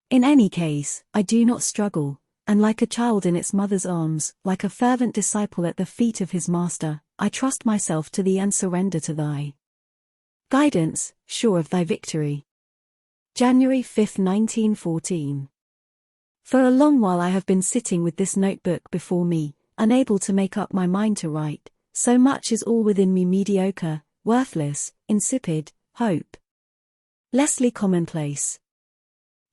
In any case, I do not struggle, and like a child in its mother's arms, like a fervent disciple at the feet of his master, I trust myself to Thee and surrender to Thy guidance, sure of Thy victory. January 5, 1914. For a long while I have been sitting with this notebook before me, unable to make up my mind to write, so much is all within me mediocre, worthless, insipid, hopelessly commonplace.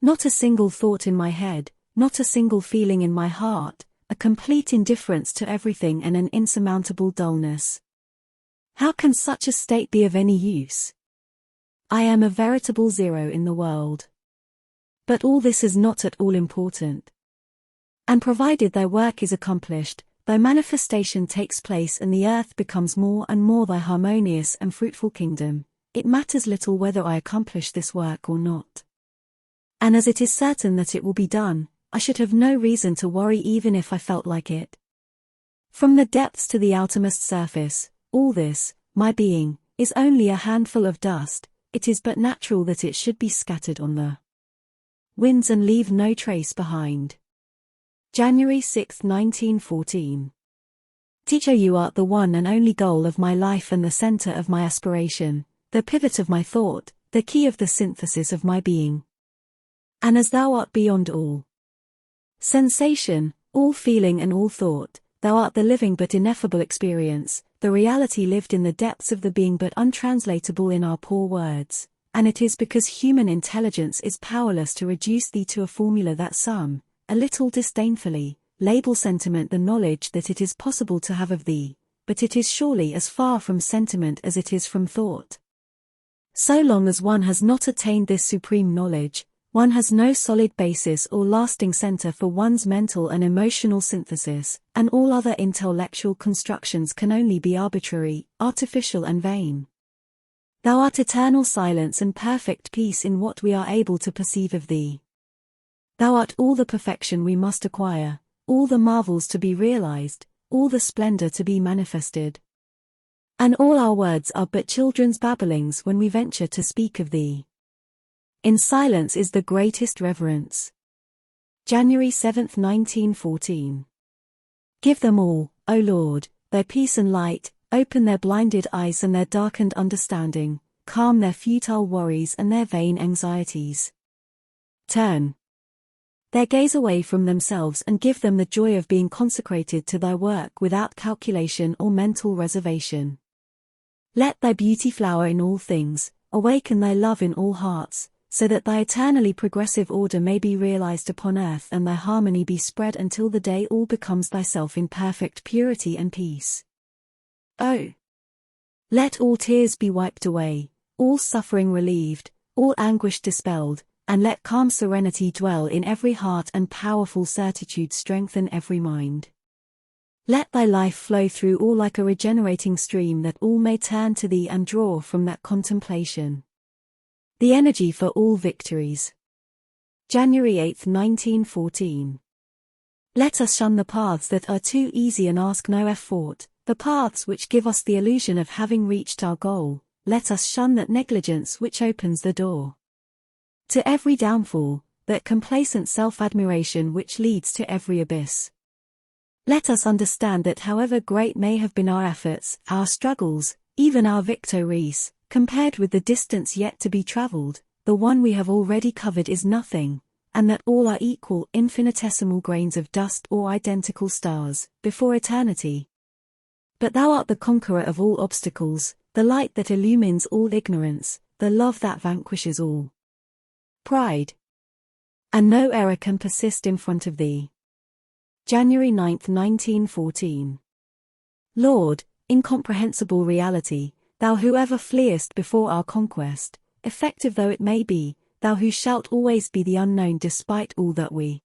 Not a single thought in my head, not a single feeling in my heart, a complete indifference to everything and an insurmountable dullness. How can such a state be of any use? I am a veritable zero in the world. But all this is not at all important. And provided Thy work is accomplished, Thy manifestation takes place and the earth becomes more and more Thy harmonious and fruitful kingdom, it matters little whether I accomplish this work or not. And as it is certain that it will be done, I should have no reason to worry even if I felt like it. From the depths to the outermost surface, all this, my being, is only a handful of dust, it is but natural that it should be scattered on the winds and leave no trace behind. January 6, 1914. Teacher, you art the one and only goal of my life and the center of my aspiration, the pivot of my thought, the key of the synthesis of my being. And as thou art beyond all sensation, all feeling and all thought, thou art the living but ineffable experience, the reality lived in the depths of the being but untranslatable in our poor words, and it is because human intelligence is powerless to reduce thee to a formula that some, a little disdainfully, label sentiment the knowledge that it is possible to have of thee, but it is surely as far from sentiment as it is from thought. So long as one has not attained this supreme knowledge, one has no solid basis or lasting center for one's mental and emotional synthesis, and all other intellectual constructions can only be arbitrary, artificial and vain. Thou art eternal silence and perfect peace in what we are able to perceive of thee. Thou art all the perfection we must acquire, all the marvels to be realized, all the splendor to be manifested. And all our words are but children's babblings when we venture to speak of thee. In silence is the greatest reverence. January 7, 1914. Give them all, O Lord, thy peace and light, open their blinded eyes and their darkened understanding, calm their futile worries and their vain anxieties. Turn their gaze away from themselves and give them the joy of being consecrated to thy work without calculation or mental reservation. Let thy beauty flower in all things, awaken thy love in all hearts, so that thy eternally progressive order may be realized upon earth and thy harmony be spread until the day all becomes thyself in perfect purity and peace. Oh! Let all tears be wiped away, all suffering relieved, all anguish dispelled, and let calm serenity dwell in every heart and powerful certitude strengthen every mind. Let thy life flow through all like a regenerating stream that all may turn to thee and draw from that contemplation the energy for all victories. January 8, 1914. Let us shun the paths that are too easy and ask no effort, the paths which give us the illusion of having reached our goal. Let us shun that negligence which opens the door to every downfall, that complacent self-admiration which leads to every abyss. Let us understand that however great may have been our efforts, our struggles, even our victories, compared with the distance yet to be traveled, the one we have already covered is nothing, and that all are equal infinitesimal grains of dust or identical stars, before eternity. But thou art the conqueror of all obstacles, the light that illumines all ignorance, the love that vanquishes all pride. And no error can persist in front of thee. January 9, 1914. Lord, incomprehensible reality, thou who ever fleest before our conquest, effective though it may be, thou who shalt always be the unknown despite all that we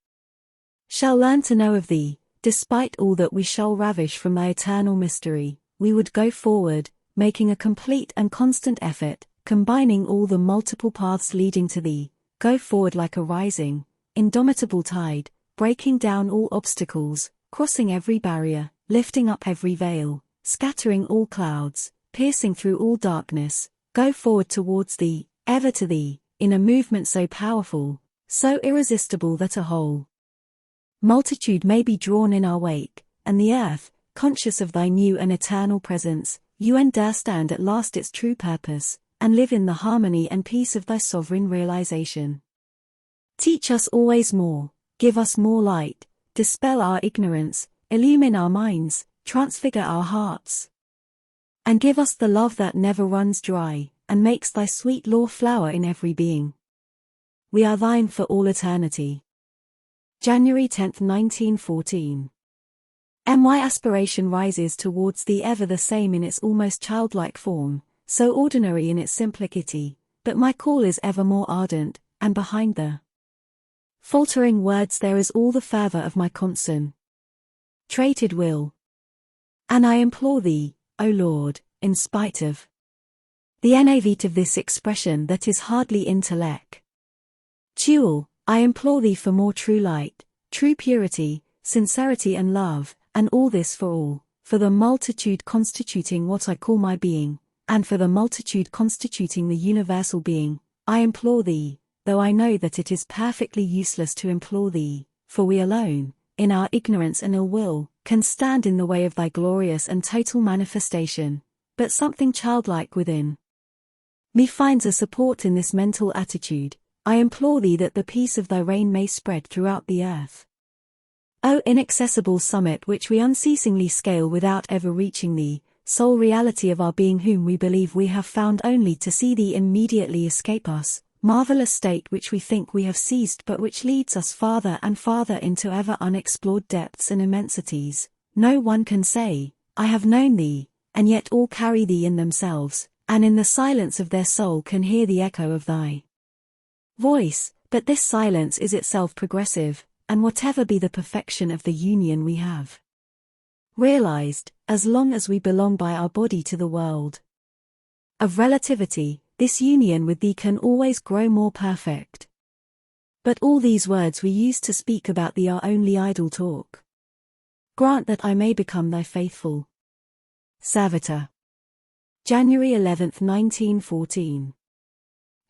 shall learn to know of thee, despite all that we shall ravish from thy eternal mystery, we would go forward, making a complete and constant effort, combining all the multiple paths leading to thee, go forward like a rising, indomitable tide, breaking down all obstacles, crossing every barrier, lifting up every veil, scattering all clouds, piercing through all darkness, go forward towards thee, ever to thee, in a movement so powerful, so irresistible that a whole multitude may be drawn in our wake, and the earth, conscious of thy new and eternal presence, you understand at last its true purpose, and live in the harmony and peace of thy sovereign realization. Teach us always more, give us more light, dispel our ignorance, illumine our minds, transfigure our hearts, and give us the love that never runs dry, and makes thy sweet law flower in every being. We are thine for all eternity. January 10, 1914. My aspiration rises towards thee ever the same in its almost childlike form, so ordinary in its simplicity, but my call is ever more ardent, and behind the faltering words there is all the fervor of my concentrated will. And I implore thee, O Lord, in spite of the naivete of this expression that is hardly intellectual, I implore thee for more true light, true purity, sincerity and love, and all this for the multitude constituting what I call my being, and for the multitude constituting the universal being, I implore thee, though I know that it is perfectly useless to implore thee, for we alone, in our ignorance and ill will, can stand in the way of thy glorious and total manifestation, but something childlike within me finds a support in this mental attitude. I implore thee that the peace of thy reign may spread throughout the earth. O inaccessible summit which we unceasingly scale without ever reaching thee, sole reality of our being whom we believe we have found only to see thee immediately escape us, marvelous state which we think we have seized but which leads us farther and farther into ever unexplored depths and immensities. No one can say, I have known thee, and yet all carry thee in themselves, and in the silence of their soul can hear the echo of thy voice, but this silence is itself progressive, and whatever be the perfection of the union we have realized, as long as we belong by our body to the world of relativity, this union with thee can always grow more perfect. But all these words we use to speak about thee are only idle talk. Grant that I may become thy faithful servitor. January 11, 1914.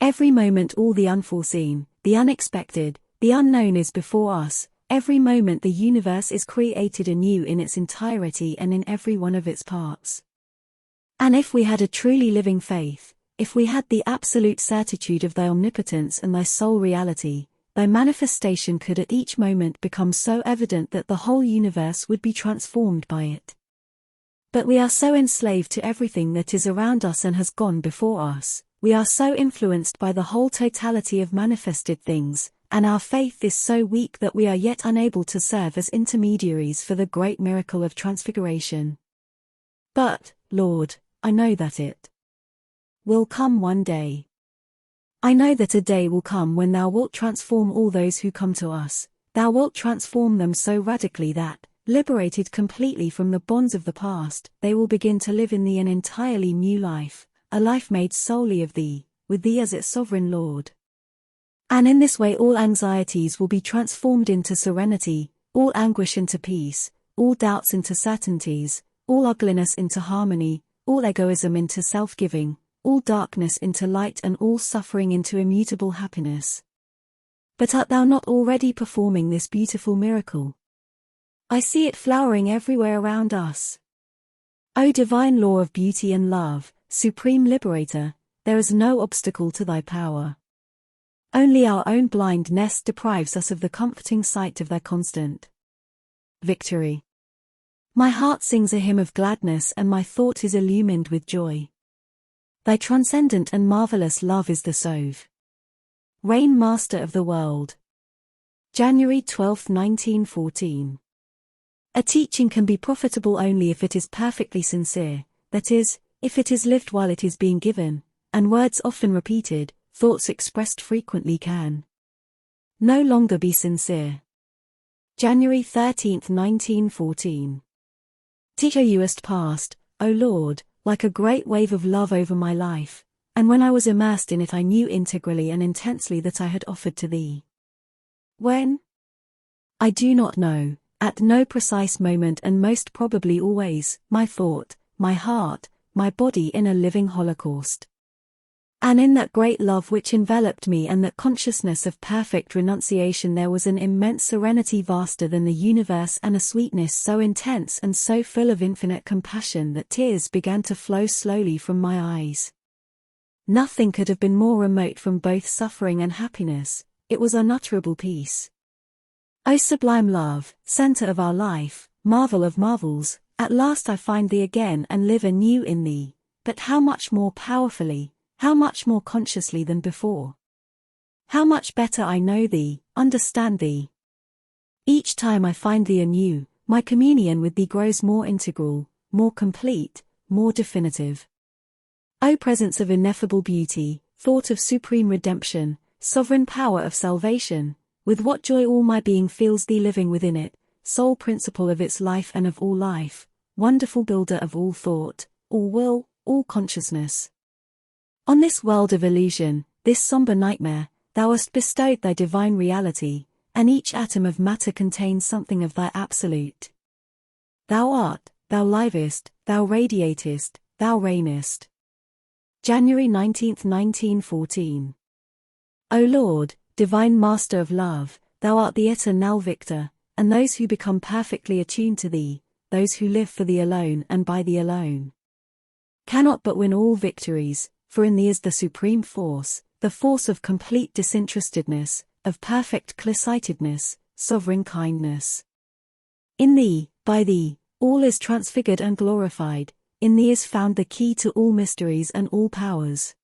Every moment all the unforeseen, the unexpected, the unknown is before us. Every moment the universe is created anew in its entirety and in every one of its parts. And if we had a truly living faith, if we had the absolute certitude of thy omnipotence and thy sole reality, thy manifestation could at each moment become so evident that the whole universe would be transformed by it. But we are so enslaved to everything that is around us and has gone before us, we are so influenced by the whole totality of manifested things, and our faith is so weak that we are yet unable to serve as intermediaries for the great miracle of transfiguration. But, Lord, I know that it will come one day. I know that a day will come when thou wilt transform all those who come to us. Thou wilt transform them so radically that, liberated completely from the bonds of the past, they will begin to live in thee an entirely new life, a life made solely of thee, with thee as its sovereign Lord. And in this way all anxieties will be transformed into serenity, all anguish into peace, all doubts into certainties, all ugliness into harmony, all egoism into self-giving, all darkness into light and all suffering into immutable happiness. But art thou not already performing this beautiful miracle? I see it flowering everywhere around us. O divine law of beauty and love, supreme liberator, there is no obstacle to thy power. Only our own blindness deprives us of the comforting sight of thy constant victory. My heart sings a hymn of gladness and my thought is illumined with joy. Thy transcendent and marvelous love is the Sove. Reign Master of the world. January 12, 1914. A teaching can be profitable only if it is perfectly sincere, that is, if it is lived while it is being given, and words often repeated, thoughts expressed frequently can no longer be sincere. January 13, 1914. Teach youest passed, O Lord, like a great wave of love over my life, and when I was immersed in it I knew integrally and intensely that I had offered to thee. When? I do not know, at no precise moment and most probably always, my thought, my heart, my body in a living holocaust. And in that great love which enveloped me and that consciousness of perfect renunciation there was an immense serenity vaster than the universe and a sweetness so intense and so full of infinite compassion that tears began to flow slowly from my eyes. Nothing could have been more remote from both suffering and happiness. It was unutterable peace. O sublime love, center of our life, marvel of marvels, at last I find thee again and live anew in thee, but how much more powerfully, how much more consciously than before. How much better I know thee, understand thee. Each time I find thee anew, my communion with thee grows more integral, more complete, more definitive. O presence of ineffable beauty, thought of supreme redemption, sovereign power of salvation, with what joy all my being feels thee living within it, sole principle of its life and of all life, wonderful builder of all thought, all will, all consciousness. On this world of illusion, this somber nightmare, thou hast bestowed thy divine reality, and each atom of matter contains something of thy absolute. Thou art, thou livest, thou radiatest, thou reignest. January 19, 1914. O Lord, divine Master of love, thou art the eternal victor, and those who become perfectly attuned to thee, those who live for thee alone and by thee alone, cannot but win all victories, for in thee is the supreme force, the force of complete disinterestedness, of perfect clear-sightedness, sovereign kindness. In thee, by thee, all is transfigured and glorified, in thee is found the key to all mysteries and all powers.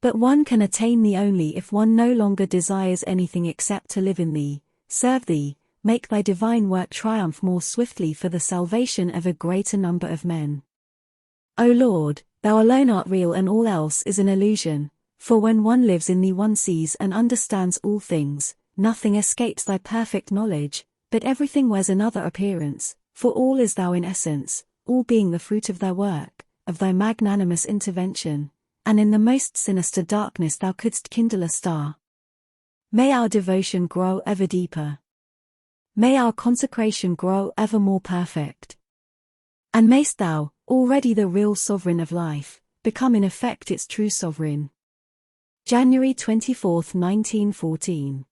But one can attain thee only if one no longer desires anything except to live in thee, serve thee, make thy divine work triumph more swiftly for the salvation of a greater number of men. O Lord, thou alone art real and all else is an illusion, for when one lives in thee one sees and understands all things, nothing escapes thy perfect knowledge, but everything wears another appearance, for all is thou in essence, all being the fruit of thy work, of thy magnanimous intervention, and in the most sinister darkness thou couldst kindle a star. May our devotion grow ever deeper. May our consecration grow ever more perfect. And mayst thou, already the real sovereign of life, become in effect its true sovereign. January 24, 1914.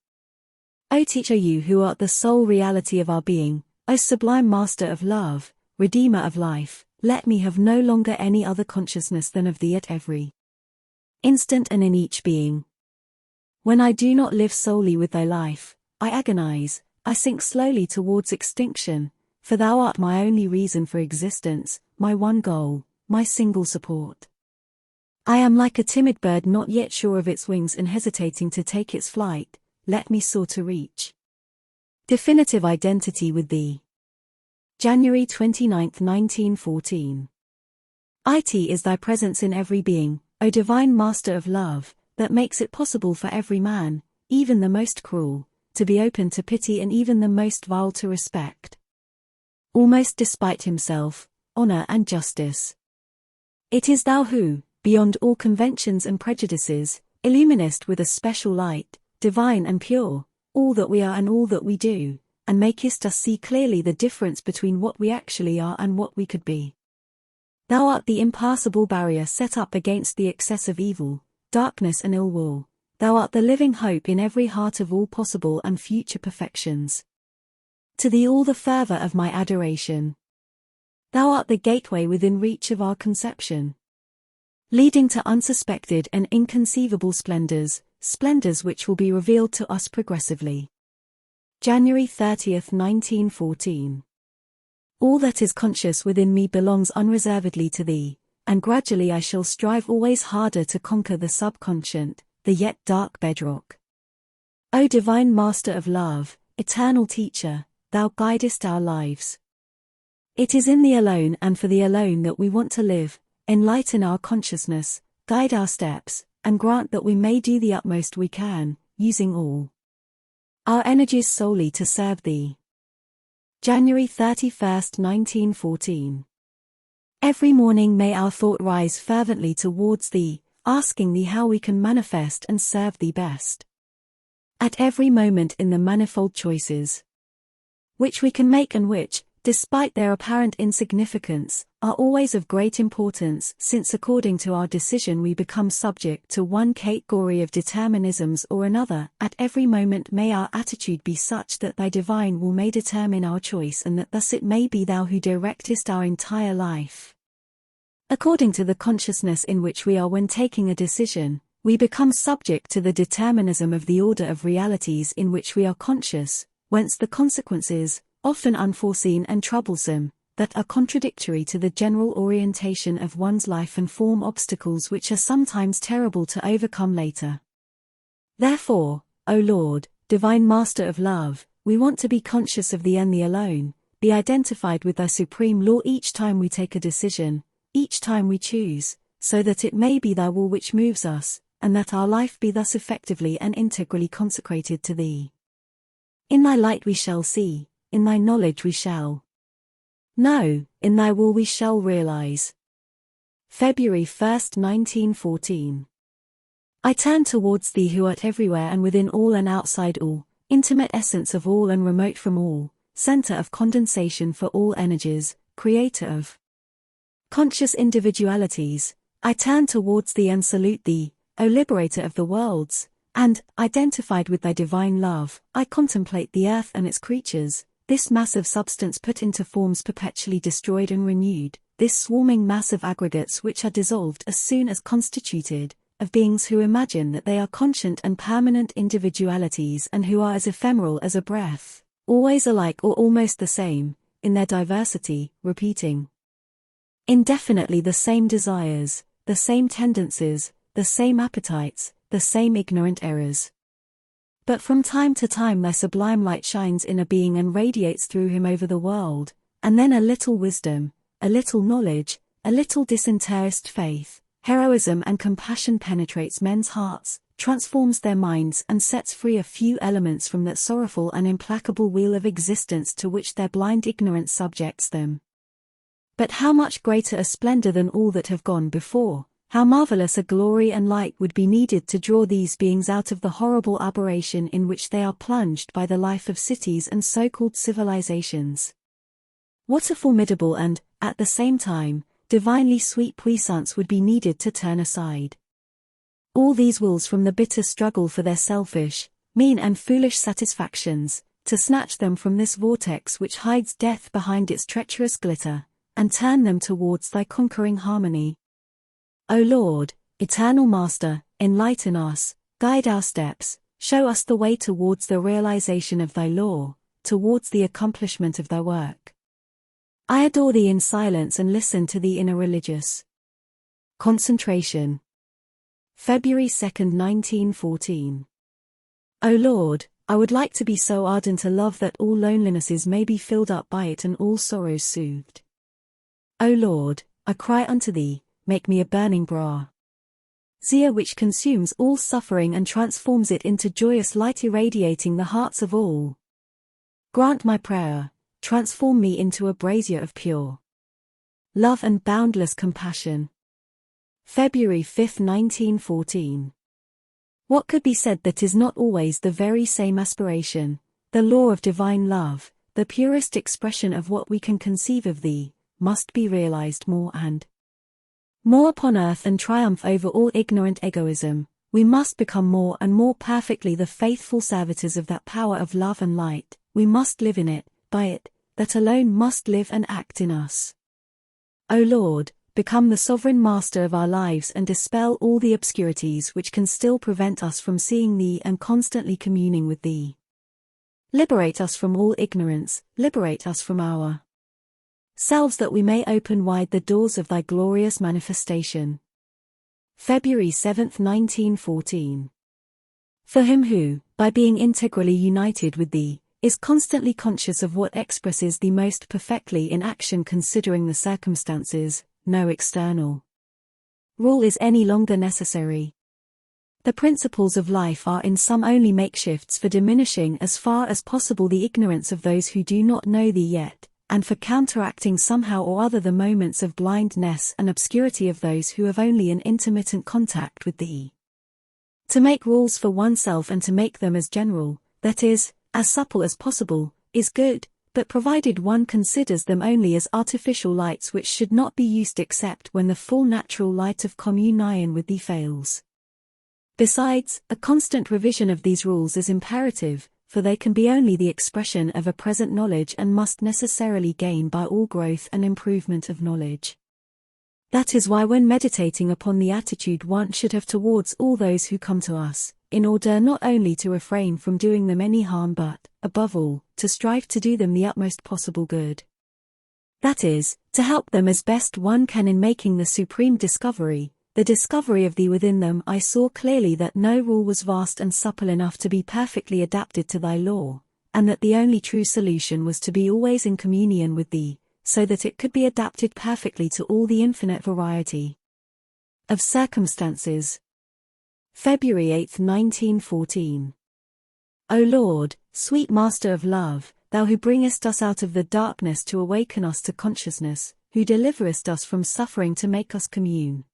O teacher, you who art the sole reality of our being, O sublime master of love, redeemer of life, let me have no longer any other consciousness than of thee at every instant and in each being. When I do not live solely with thy life, I agonize, I sink slowly towards extinction, for thou art my only reason for existence, my one goal, my single support. I am like a timid bird not yet sure of its wings and hesitating to take its flight, let me soar to reach definitive identity with thee. January 29, 1914. It is thy presence in every being, O divine master of love, that makes it possible for every man, even the most cruel, to be open to pity and even the most vile to respect, almost despite himself, honor and justice. It is thou who, beyond all conventions and prejudices, illuminest with a special light, divine and pure, all that we are and all that we do, and makest us see clearly the difference between what we actually are and what we could be. Thou art the impassable barrier set up against the excess of evil, darkness and ill will. Thou art the living hope in every heart of all possible and future perfections. To thee all the fervor of my adoration. Thou art the gateway within reach of our conception, leading to unsuspected and inconceivable splendors, splendors which will be revealed to us progressively. January 30, 1914. All that is conscious within me belongs unreservedly to thee, and gradually I shall strive always harder to conquer the subconscious, the yet dark bedrock. O divine master of love, eternal teacher, thou guidest our lives. It is in thee alone and for thee alone that we want to live, enlighten our consciousness, guide our steps, and grant that we may do the utmost we can, using all our energies solely to serve thee. January 31, 1914. Every morning may our thought rise fervently towards thee, asking thee how we can manifest and serve thee best. At every moment in the manifold choices which we can make and which, despite their apparent insignificance, are always of great importance, since according to our decision we become subject to one category of determinisms or another, at every moment may our attitude be such that thy divine will may determine our choice and that thus it may be thou who directest our entire life. According to the consciousness in which we are when taking a decision, we become subject to the determinism of the order of realities in which we are conscious, whence the consequences, often unforeseen and troublesome, that are contradictory to the general orientation of one's life and form obstacles which are sometimes terrible to overcome later. Therefore, O Lord, divine master of love, we want to be conscious of thee and thee alone, be identified with thy supreme law each time we take a decision, each time we choose, so that it may be thy will which moves us, and that our life be thus effectively and integrally consecrated to thee. In thy light we shall see, in thy knowledge we shall know, in thy will we shall realize. February 1, 1914. I turn towards thee who art everywhere and within all and outside all, intimate essence of all and remote from all, center of condensation for all energies, creator of conscious individualities. I turn towards thee and salute thee, O liberator of the worlds, And, identified with thy divine love, I contemplate the earth and its creatures, this massive substance put into forms perpetually destroyed and renewed, this swarming mass of aggregates which are dissolved as soon as constituted, of beings who imagine that they are conscient and permanent individualities and who are as ephemeral as a breath, always alike or almost the same, in their diversity, repeating indefinitely the same desires, the same tendencies, the same appetites, the same ignorant errors. But from time to time thy sublime light shines in a being and radiates through him over the world, and then a little wisdom, a little knowledge, a little disinterested faith, heroism and compassion penetrates men's hearts, transforms their minds and sets free a few elements from that sorrowful and implacable wheel of existence to which their blind ignorance subjects them. But how much greater a splendor than all that have gone before, how marvelous a glory and light would be needed to draw these beings out of the horrible aberration in which they are plunged by the life of cities and so-called civilizations. What a formidable and, at the same time, divinely sweet puissance would be needed to turn aside all these wills from the bitter struggle for their selfish, mean and foolish satisfactions, to snatch them from this vortex which hides death behind its treacherous glitter, and turn them towards thy conquering harmony. O Lord, eternal Master, enlighten us, guide our steps, show us the way towards the realization of thy law, towards the accomplishment of thy work. I adore thee in silence and listen to thee in a religious concentration. February 2, 1914. O Lord, I would like to be so ardent a love that all lonelinesses may be filled up by it and all sorrows soothed. O Lord, I cry unto thee, make me a burning brazier which consumes all suffering and transforms it into joyous light irradiating the hearts of all. Grant my prayer, transform me into a brazier of pure love and boundless compassion. February 5, 1914. What could be said that is not always the very same aspiration, the law of divine love, the purest expression of what we can conceive of thee, must be realized more and more upon earth and triumph over all ignorant egoism. We must become more and more perfectly the faithful servitors of that power of love and light. We must live in it, by it, that alone must live and act in us. O Lord, become the sovereign master of our lives and dispel all the obscurities which can still prevent us from seeing thee and constantly communing with thee. Liberate us from all ignorance, liberate us from our selves that we may open wide the doors of thy glorious manifestation. February 7, 1914. For him who, by being integrally united with thee, is constantly conscious of what expresses thee most perfectly in action considering the circumstances, no external rule is any longer necessary. The principles of life are in some only makeshifts for diminishing as far as possible the ignorance of those who do not know thee yet, and for counteracting somehow or other the moments of blindness and obscurity of those who have only an intermittent contact with thee. To make rules for oneself and to make them as general, that is, as supple as possible, is good, but provided one considers them only as artificial lights which should not be used except when the full natural light of communion with thee fails. Besides, a constant revision of these rules is imperative, for they can be only the expression of a present knowledge and must necessarily gain by all growth and improvement of knowledge. That is why when meditating upon the attitude one should have towards all those who come to us, in order not only to refrain from doing them any harm but, above all, to strive to do them the utmost possible good. That is, to help them as best one can in making the supreme discovery, the discovery of thee within them. I saw clearly that no rule was vast and supple enough to be perfectly adapted to thy law, and that the only true solution was to be always in communion with thee, so that it could be adapted perfectly to all the infinite variety of circumstances. February 8, 1914. O Lord, sweet Master of love, thou who bringest us out of the darkness to awaken us to consciousness, who deliverest us from suffering to make us commune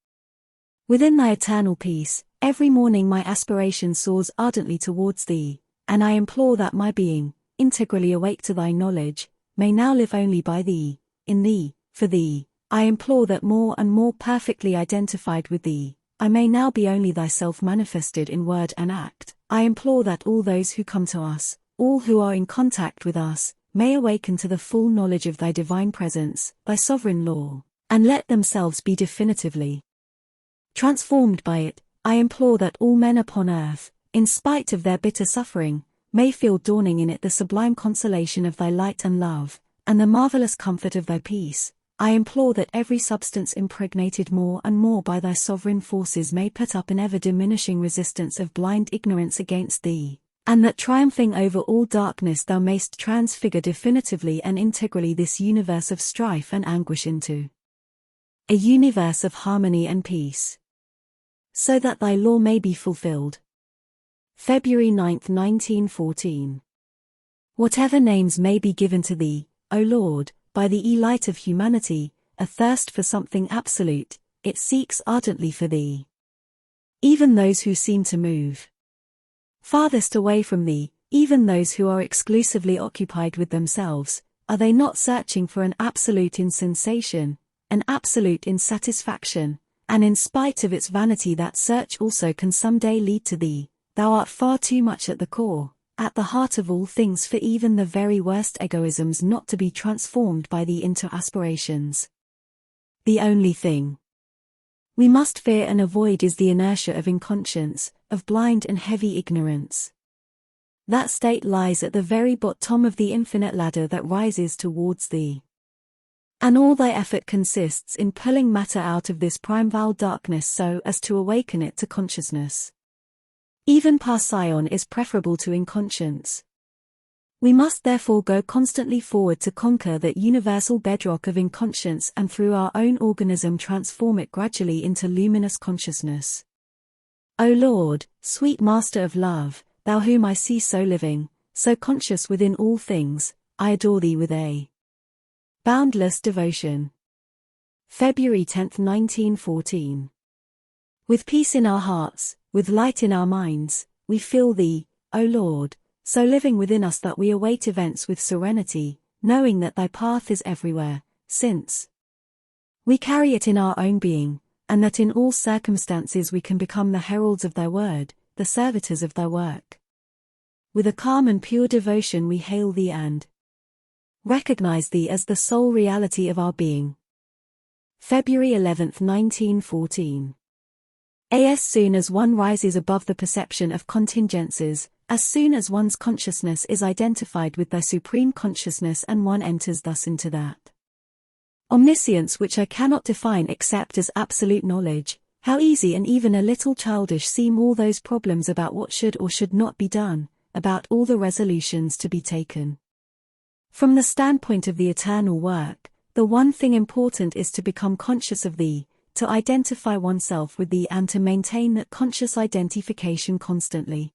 within thy eternal peace, every morning my aspiration soars ardently towards thee, and I implore that my being, integrally awake to thy knowledge, may now live only by thee, in thee, for thee. I implore that more and more perfectly identified with thee, I may now be only thyself manifested in word and act. I implore that all those who come to us, all who are in contact with us, may awaken to the full knowledge of thy divine presence, thy sovereign law, and let themselves be definitively transformed by it. I implore that all men upon earth, in spite of their bitter suffering, may feel dawning in it the sublime consolation of thy light and love, and the marvelous comfort of thy peace. I implore that every substance impregnated more and more by thy sovereign forces may put up an ever-diminishing resistance of blind ignorance against thee, and that triumphing over all darkness thou mayst transfigure definitively and integrally this universe of strife and anguish into a universe of harmony and peace, so that thy law may be fulfilled. February 9, 1914. Whatever names may be given to thee, O Lord, by the light of humanity, a thirst for something absolute, it seeks ardently for thee. Even those who seem to move farthest away from thee, even those who are exclusively occupied with themselves, are they not searching for an absolute in sensation, an absolute in satisfaction, and in spite of its vanity that search also can someday lead to thee? Thou art far too much at the core, at the heart of all things for even the very worst egoisms not to be transformed by thee into aspirations. The only thing we must fear and avoid is the inertia of inconscience, of blind and heavy ignorance. That state lies at the very bottom of the infinite ladder that rises towards thee. And all thy effort consists in pulling matter out of this primeval darkness so as to awaken it to consciousness. Even Parsion is preferable to inconscience. We must therefore go constantly forward to conquer that universal bedrock of inconscience and through our own organism transform it gradually into luminous consciousness. O Lord, sweet Master of love, thou whom I see so living, so conscious within all things, I adore thee with a boundless devotion. February 10, 1914. With peace in our hearts, with light in our minds, we feel thee, O Lord, so living within us that we await events with serenity, knowing that thy path is everywhere, since we carry it in our own being, and that in all circumstances we can become the heralds of thy word, the servitors of thy work. With a calm and pure devotion we hail thee and recognize thee as the sole reality of our being. February 11, 1914. As soon as one rises above the perception of contingencies, as soon as one's consciousness is identified with thy supreme consciousness and one enters thus into that omniscience which I cannot define except as absolute knowledge, how easy and even a little childish seem all those problems about what should or should not be done, about all the resolutions to be taken. From the standpoint of the eternal work, the one thing important is to become conscious of thee, to identify oneself with thee and to maintain that conscious identification constantly.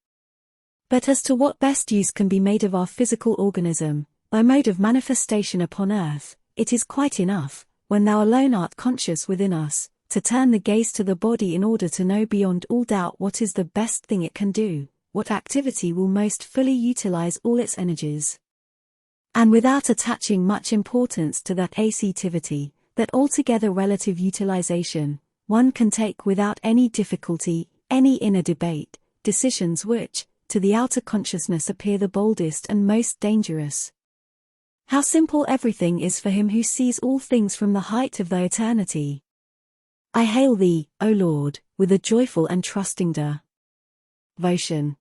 But as to what best use can be made of our physical organism, thy mode of manifestation upon earth, it is quite enough, when thou alone art conscious within us, to turn the gaze to the body in order to know beyond all doubt what is the best thing it can do, what activity will most fully utilize all its energies. And without attaching much importance to that activity, that altogether relative utilization, one can take without any difficulty, any inner debate, decisions which, to the outer consciousness appear the boldest and most dangerous. How simple everything is for him who sees all things from the height of thy eternity. I hail thee, O Lord, with a joyful and trusting devotion.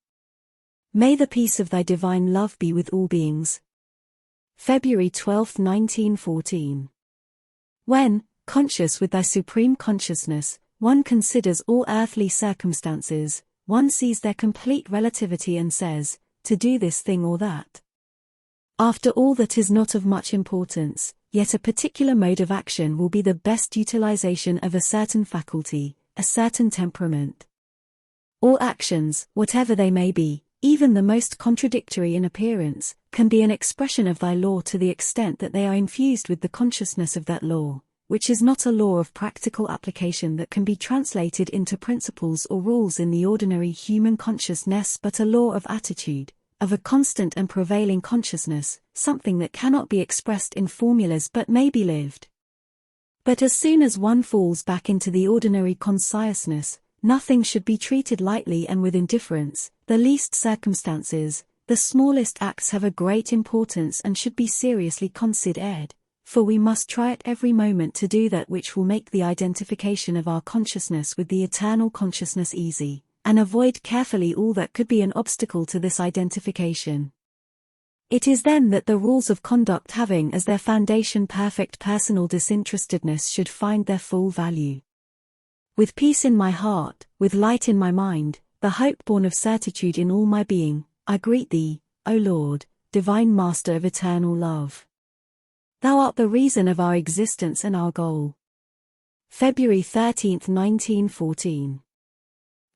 May the peace of thy divine love be with all beings. February 12, 1914. When, conscious with thy supreme consciousness, one considers all earthly circumstances, one sees their complete relativity and says, to do this thing or that. After all that is not of much importance, yet a particular mode of action will be the best utilization of a certain faculty, a certain temperament. All actions, whatever they may be, even the most contradictory in appearance, can be an expression of thy law to the extent that they are infused with the consciousness of that law, which is not a law of practical application that can be translated into principles or rules in the ordinary human consciousness, but a law of attitude, of a constant and prevailing consciousness, something that cannot be expressed in formulas but may be lived. But as soon as one falls back into the ordinary consciousness, nothing should be treated lightly and with indifference, the least circumstances, the smallest acts have a great importance and should be seriously considered, for we must try at every moment to do that which will make the identification of our consciousness with the eternal consciousness easy, and avoid carefully all that could be an obstacle to this identification. It is then that the rules of conduct having as their foundation perfect personal disinterestedness should find their full value. With peace in my heart, with light in my mind, the hope born of certitude in all my being, I greet thee, O Lord, divine Master of eternal love. Thou art the reason of our existence and our goal. February 13, 1914.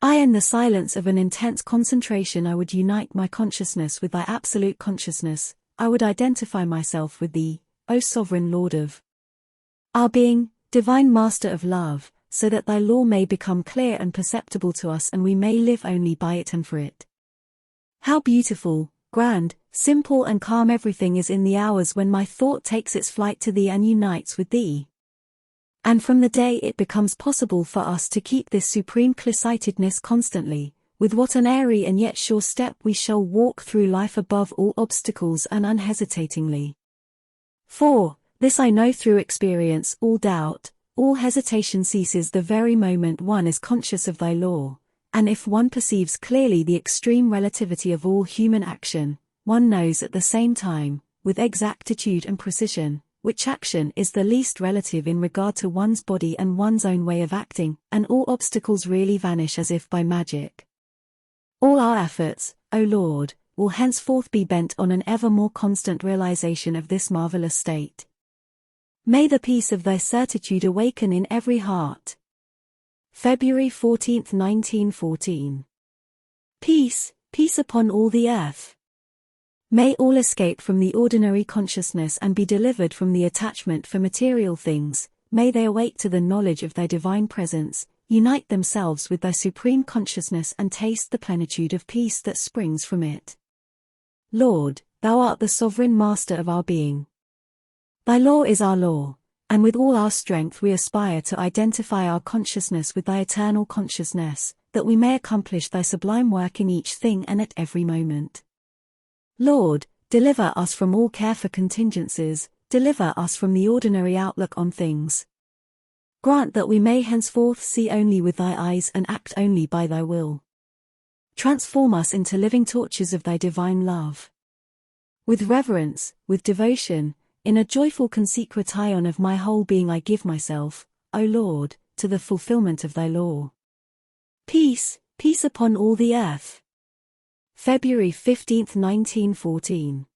In the silence of an intense concentration I would unite my consciousness with thy absolute consciousness, I would identify myself with thee, O sovereign Lord of our being, divine Master of love, so that thy law may become clear and perceptible to us and we may live only by it and for it. How beautiful, grand, simple and calm everything is in the hours when my thought takes its flight to thee and unites with thee. And from the day it becomes possible for us to keep this supreme clear-sightedness constantly, with what an airy and yet sure step we shall walk through life above all obstacles and unhesitatingly. For, this I know through experience, all doubt, all hesitation ceases the very moment one is conscious of thy law, and if one perceives clearly the extreme relativity of all human action, one knows at the same time, with exactitude and precision, which action is the least relative in regard to one's body and one's own way of acting, and all obstacles really vanish as if by magic. All our efforts, O Lord, will henceforth be bent on an ever more constant realization of this marvelous state. May the peace of thy certitude awaken in every heart. February 14, 1914. Peace, peace upon all the earth. May all escape from the ordinary consciousness and be delivered from the attachment for material things, may they awake to the knowledge of thy divine presence, unite themselves with thy supreme consciousness and taste the plenitude of peace that springs from it. Lord, thou art the sovereign Master of our being. Thy law is our law, and with all our strength we aspire to identify our consciousness with thy eternal consciousness, that we may accomplish thy sublime work in each thing and at every moment. Lord, deliver us from all care for contingencies, deliver us from the ordinary outlook on things. Grant that we may henceforth see only with thy eyes and act only by thy will. Transform us into living torches of thy divine love. With reverence, with devotion, in a joyful consecration of my whole being I give myself, O Lord, to the fulfillment of thy law. Peace, peace upon all the earth. February 15, 1914.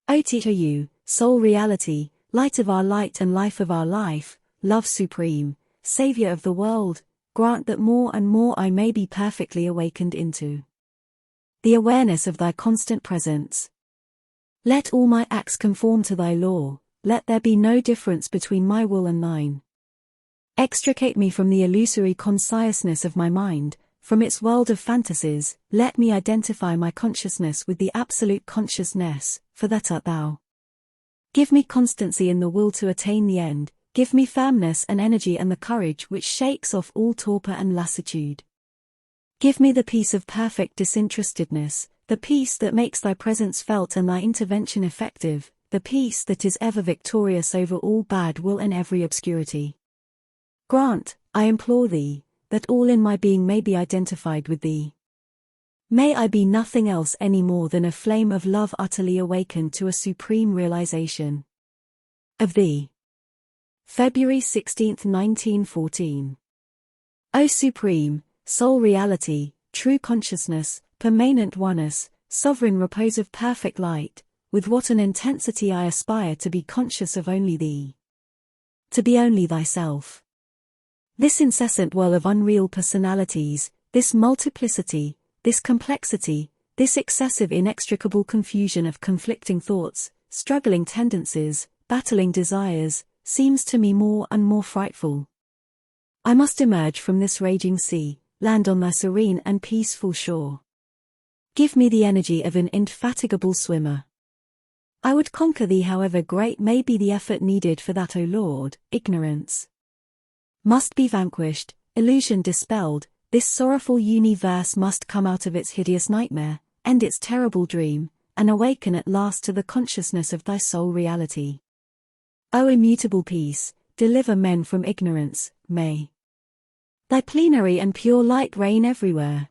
O teacher you, sole reality, light of our light and life of our life, love supreme, Saviour of the world, grant that more and more I may be perfectly awakened into the awareness of thy constant presence. Let all my acts conform to thy law, let there be no difference between my will and thine. Extricate me from the illusory consciousness of my mind, from its world of fantasies, let me identify my consciousness with the absolute consciousness, for that art thou. Give me constancy in the will to attain the end, give me firmness and energy and the courage which shakes off all torpor and lassitude. Give me the peace of perfect disinterestedness, the peace that makes thy presence felt and thy intervention effective, the peace that is ever victorious over all bad will and every obscurity. Grant, I implore thee, that all in my being may be identified with thee. May I be nothing else any more than a flame of love utterly awakened to a supreme realization of thee. February 16, 1914. O supreme, sole reality, true consciousness, permanent oneness, sovereign repose of perfect light, with what an intensity I aspire to be conscious of only thee. To be only thyself. This incessant whirl of unreal personalities, this multiplicity, this complexity, this excessive inextricable confusion of conflicting thoughts, struggling tendencies, battling desires, seems to me more and more frightful. I must emerge from this raging sea, land on thy serene and peaceful shore. Give me the energy of an indefatigable swimmer. I would conquer thee however great may be the effort needed for that, O Lord. Ignorance must be vanquished, illusion dispelled, this sorrowful universe must come out of its hideous nightmare, end its terrible dream, and awaken at last to the consciousness of thy sole reality. O immutable peace, deliver men from ignorance, may thy plenary and pure light reign everywhere.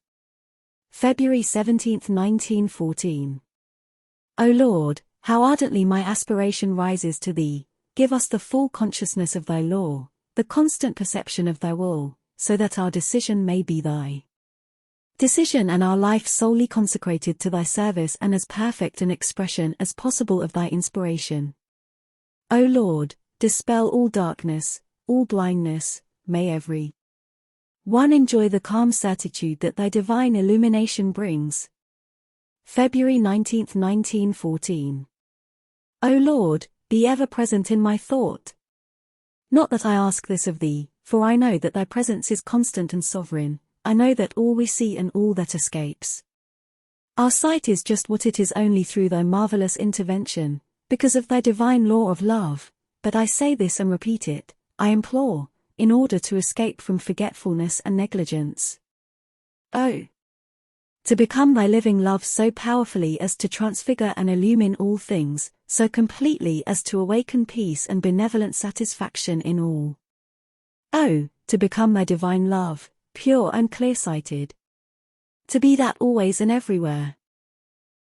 February 17, 1914. O Lord, how ardently my aspiration rises to thee, give us the full consciousness of thy law, the constant perception of thy will, so that our decision may be thy decision and our life solely consecrated to thy service and as perfect an expression as possible of thy inspiration. O Lord, dispel all darkness, all blindness, may every one enjoy the calm certitude that thy divine illumination brings. February 19, 1914. O Lord, be ever present in my thought. Not that I ask this of thee, for I know that thy presence is constant and sovereign. I know that all we see and all that escapes our sight is just what it is only through thy marvelous intervention, because of thy divine law of love. But I say this and repeat it, I implore, in order to escape from forgetfulness and negligence. Oh, to become thy living love so powerfully as to transfigure and illumine all things, so completely as to awaken peace and benevolent satisfaction in all. Oh, to become thy divine love, pure and clear-sighted. To be that always and everywhere.